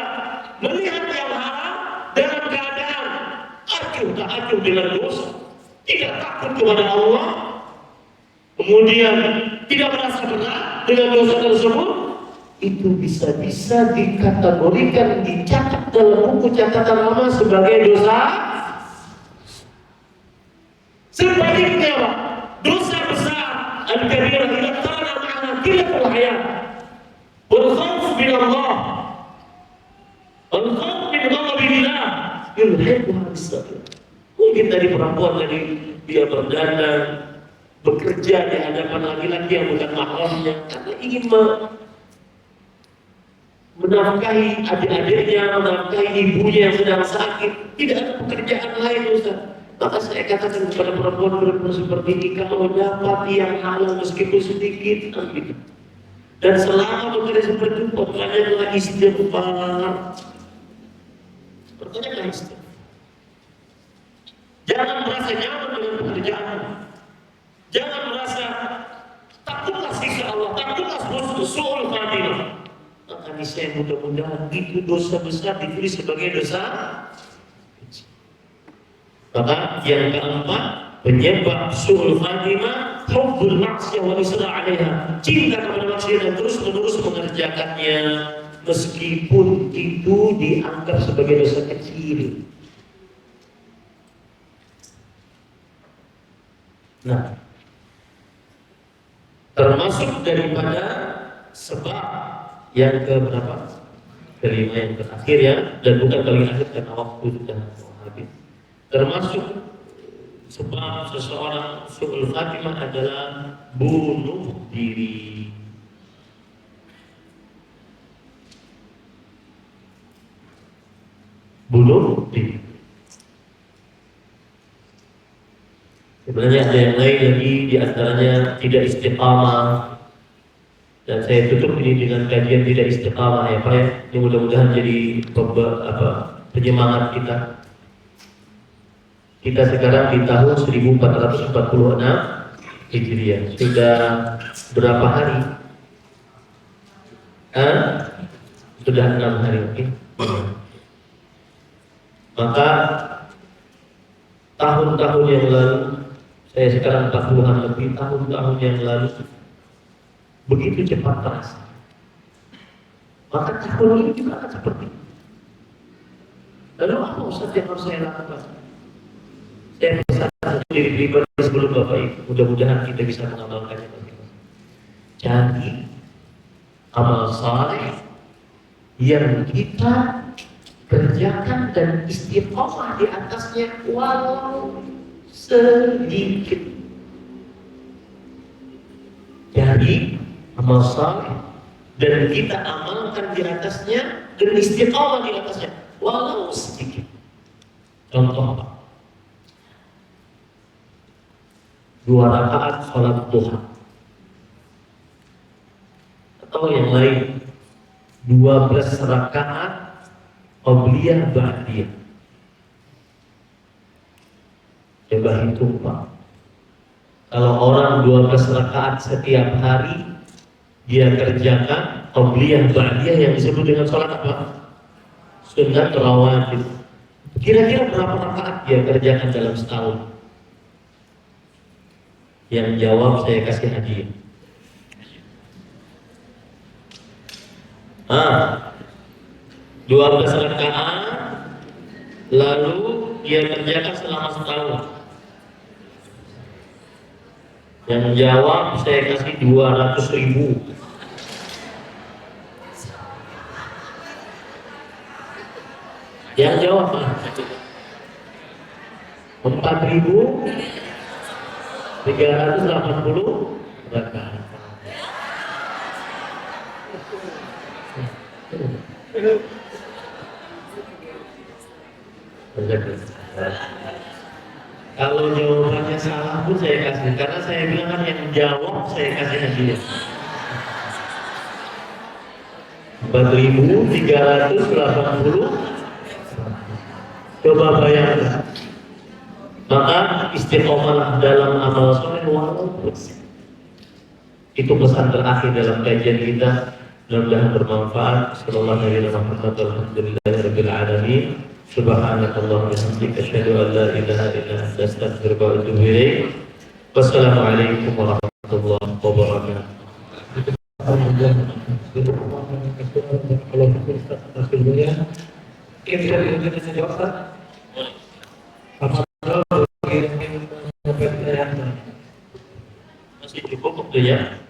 melihat yang haram dalam keadaan acuh dengan dosa, tidak takut kepada Allah, kemudian tidak merasa berat dengan dosa tersebut, itu bisa-bisa dikategorikan, dicatat dalam buku catatan lama sebagai dosa. Sebaliknya, Pak, dosa besar al-kabirah idza qarana ma'aha qillatul hayat wal khauf min Allah wal khauf min ghadabillah yulhiquha bis-saghir. Mungkin dari perempuan tadi dia berdandan, bekerja di hadapan laki-laki yang bukan mahramnya karena ingin menafkahi adik-adiknya, menafkahi ibunya yang sedang sakit, tidak ada pekerjaan lain, Ustaz. Maka saya katakan kepada perempuan seperti ini, kalau dapat yang halal meskipun sedikit, ambil. Dan selama bekerja seperti itu, pertanyaanlah istighfar. Pertanyaanlah istighfar. Jangan merasa nyaman dengan pekerjaan. Jangan merasa takutlah siksa Allah, takutlah su'ul khatimah. Maka niscaya mudah-mudahan itu dosa besar ditulis sebagai dosa. Maka yang keempat, penyebab su'ul khatimah hubbul maksiyah wa isra' 'alaiha. Cinta kepada maksiat dan terus-menerus mengerjakannya meskipun itu dianggap sebagai dosa kecil. Nah, termasuk daripada sebab yang keberapa? Kelima, yang terakhir ya, dan bukan paling akhir karena waktu sudah habis. Termasuk sebab seseorang su'ul khatimah adalah bunuh diri. Bunuh diri. Sebenarnya ada yang lain lagi, diantaranya tidak istiqamah. Dan saya tutup ini dengan kajian tidak istiqamah ya Pak ya. Ini mudah-mudahan jadi penyemangat kita. Kita sekarang di tahun 1446 Hijriah. Sudah berapa hari? Sudah 6 hari, oke. Maka tahun-tahun yang lalu, saya sekarang 40-an lebih, tahun-tahun yang lalu begitu cepat terasa. Maka tahun ini juga akan seperti itu. Lalu apa Ustaz yang harus saya lakukan? Saya pesan diri pribadi sebelum Bapak Ibu, mudah-mudahan kita bisa mengamalkannya masing-masing. Cari amal saleh yang kita kerjakan dan istiqomah di atasnya walau sedikit. Cari amal saleh dan kita amalkan di atasnya dan istiqomah di atasnya walau sedikit. Contoh apa? 2 rakaat sholat duha, atau yang lain 12 rakaat qabliyah ba'diyah. Coba hitung Pak, kalau orang 12 rakaat setiap hari dia kerjakan qabliyah ba'diyah yang disebut dengan sholat apa? Sunat rawatib. Kira-kira berapa rakaat dia kerjakan dalam setahun? Yang jawab saya kasih hadiah. 12 rakaat lalu dia kerjakan selama setahun. Yang jawab saya kasih 200.000. Yang jawab 4.380 rakaat. Kalau jawabannya salah pun saya kasih, karena saya bilang kan yang jawab saya kasih hadiah. 4.380. Coba bayangkan. Maka istiqomah dalam amal soleh walaupun. Itu pesan terakhir dalam kajian kita. Mudah-mudahan bermanfaat. Sallallahu alaihi wasallam. Alhamdulillahirabbil alamin. Subhanakallahumma wa bihamdika asyhadu an la ilaha illa anta astaghfiruka wa atubu ilaik. Wassalamualaikum warahmatullahi wabarakatuh. Masih cukup waktu ya?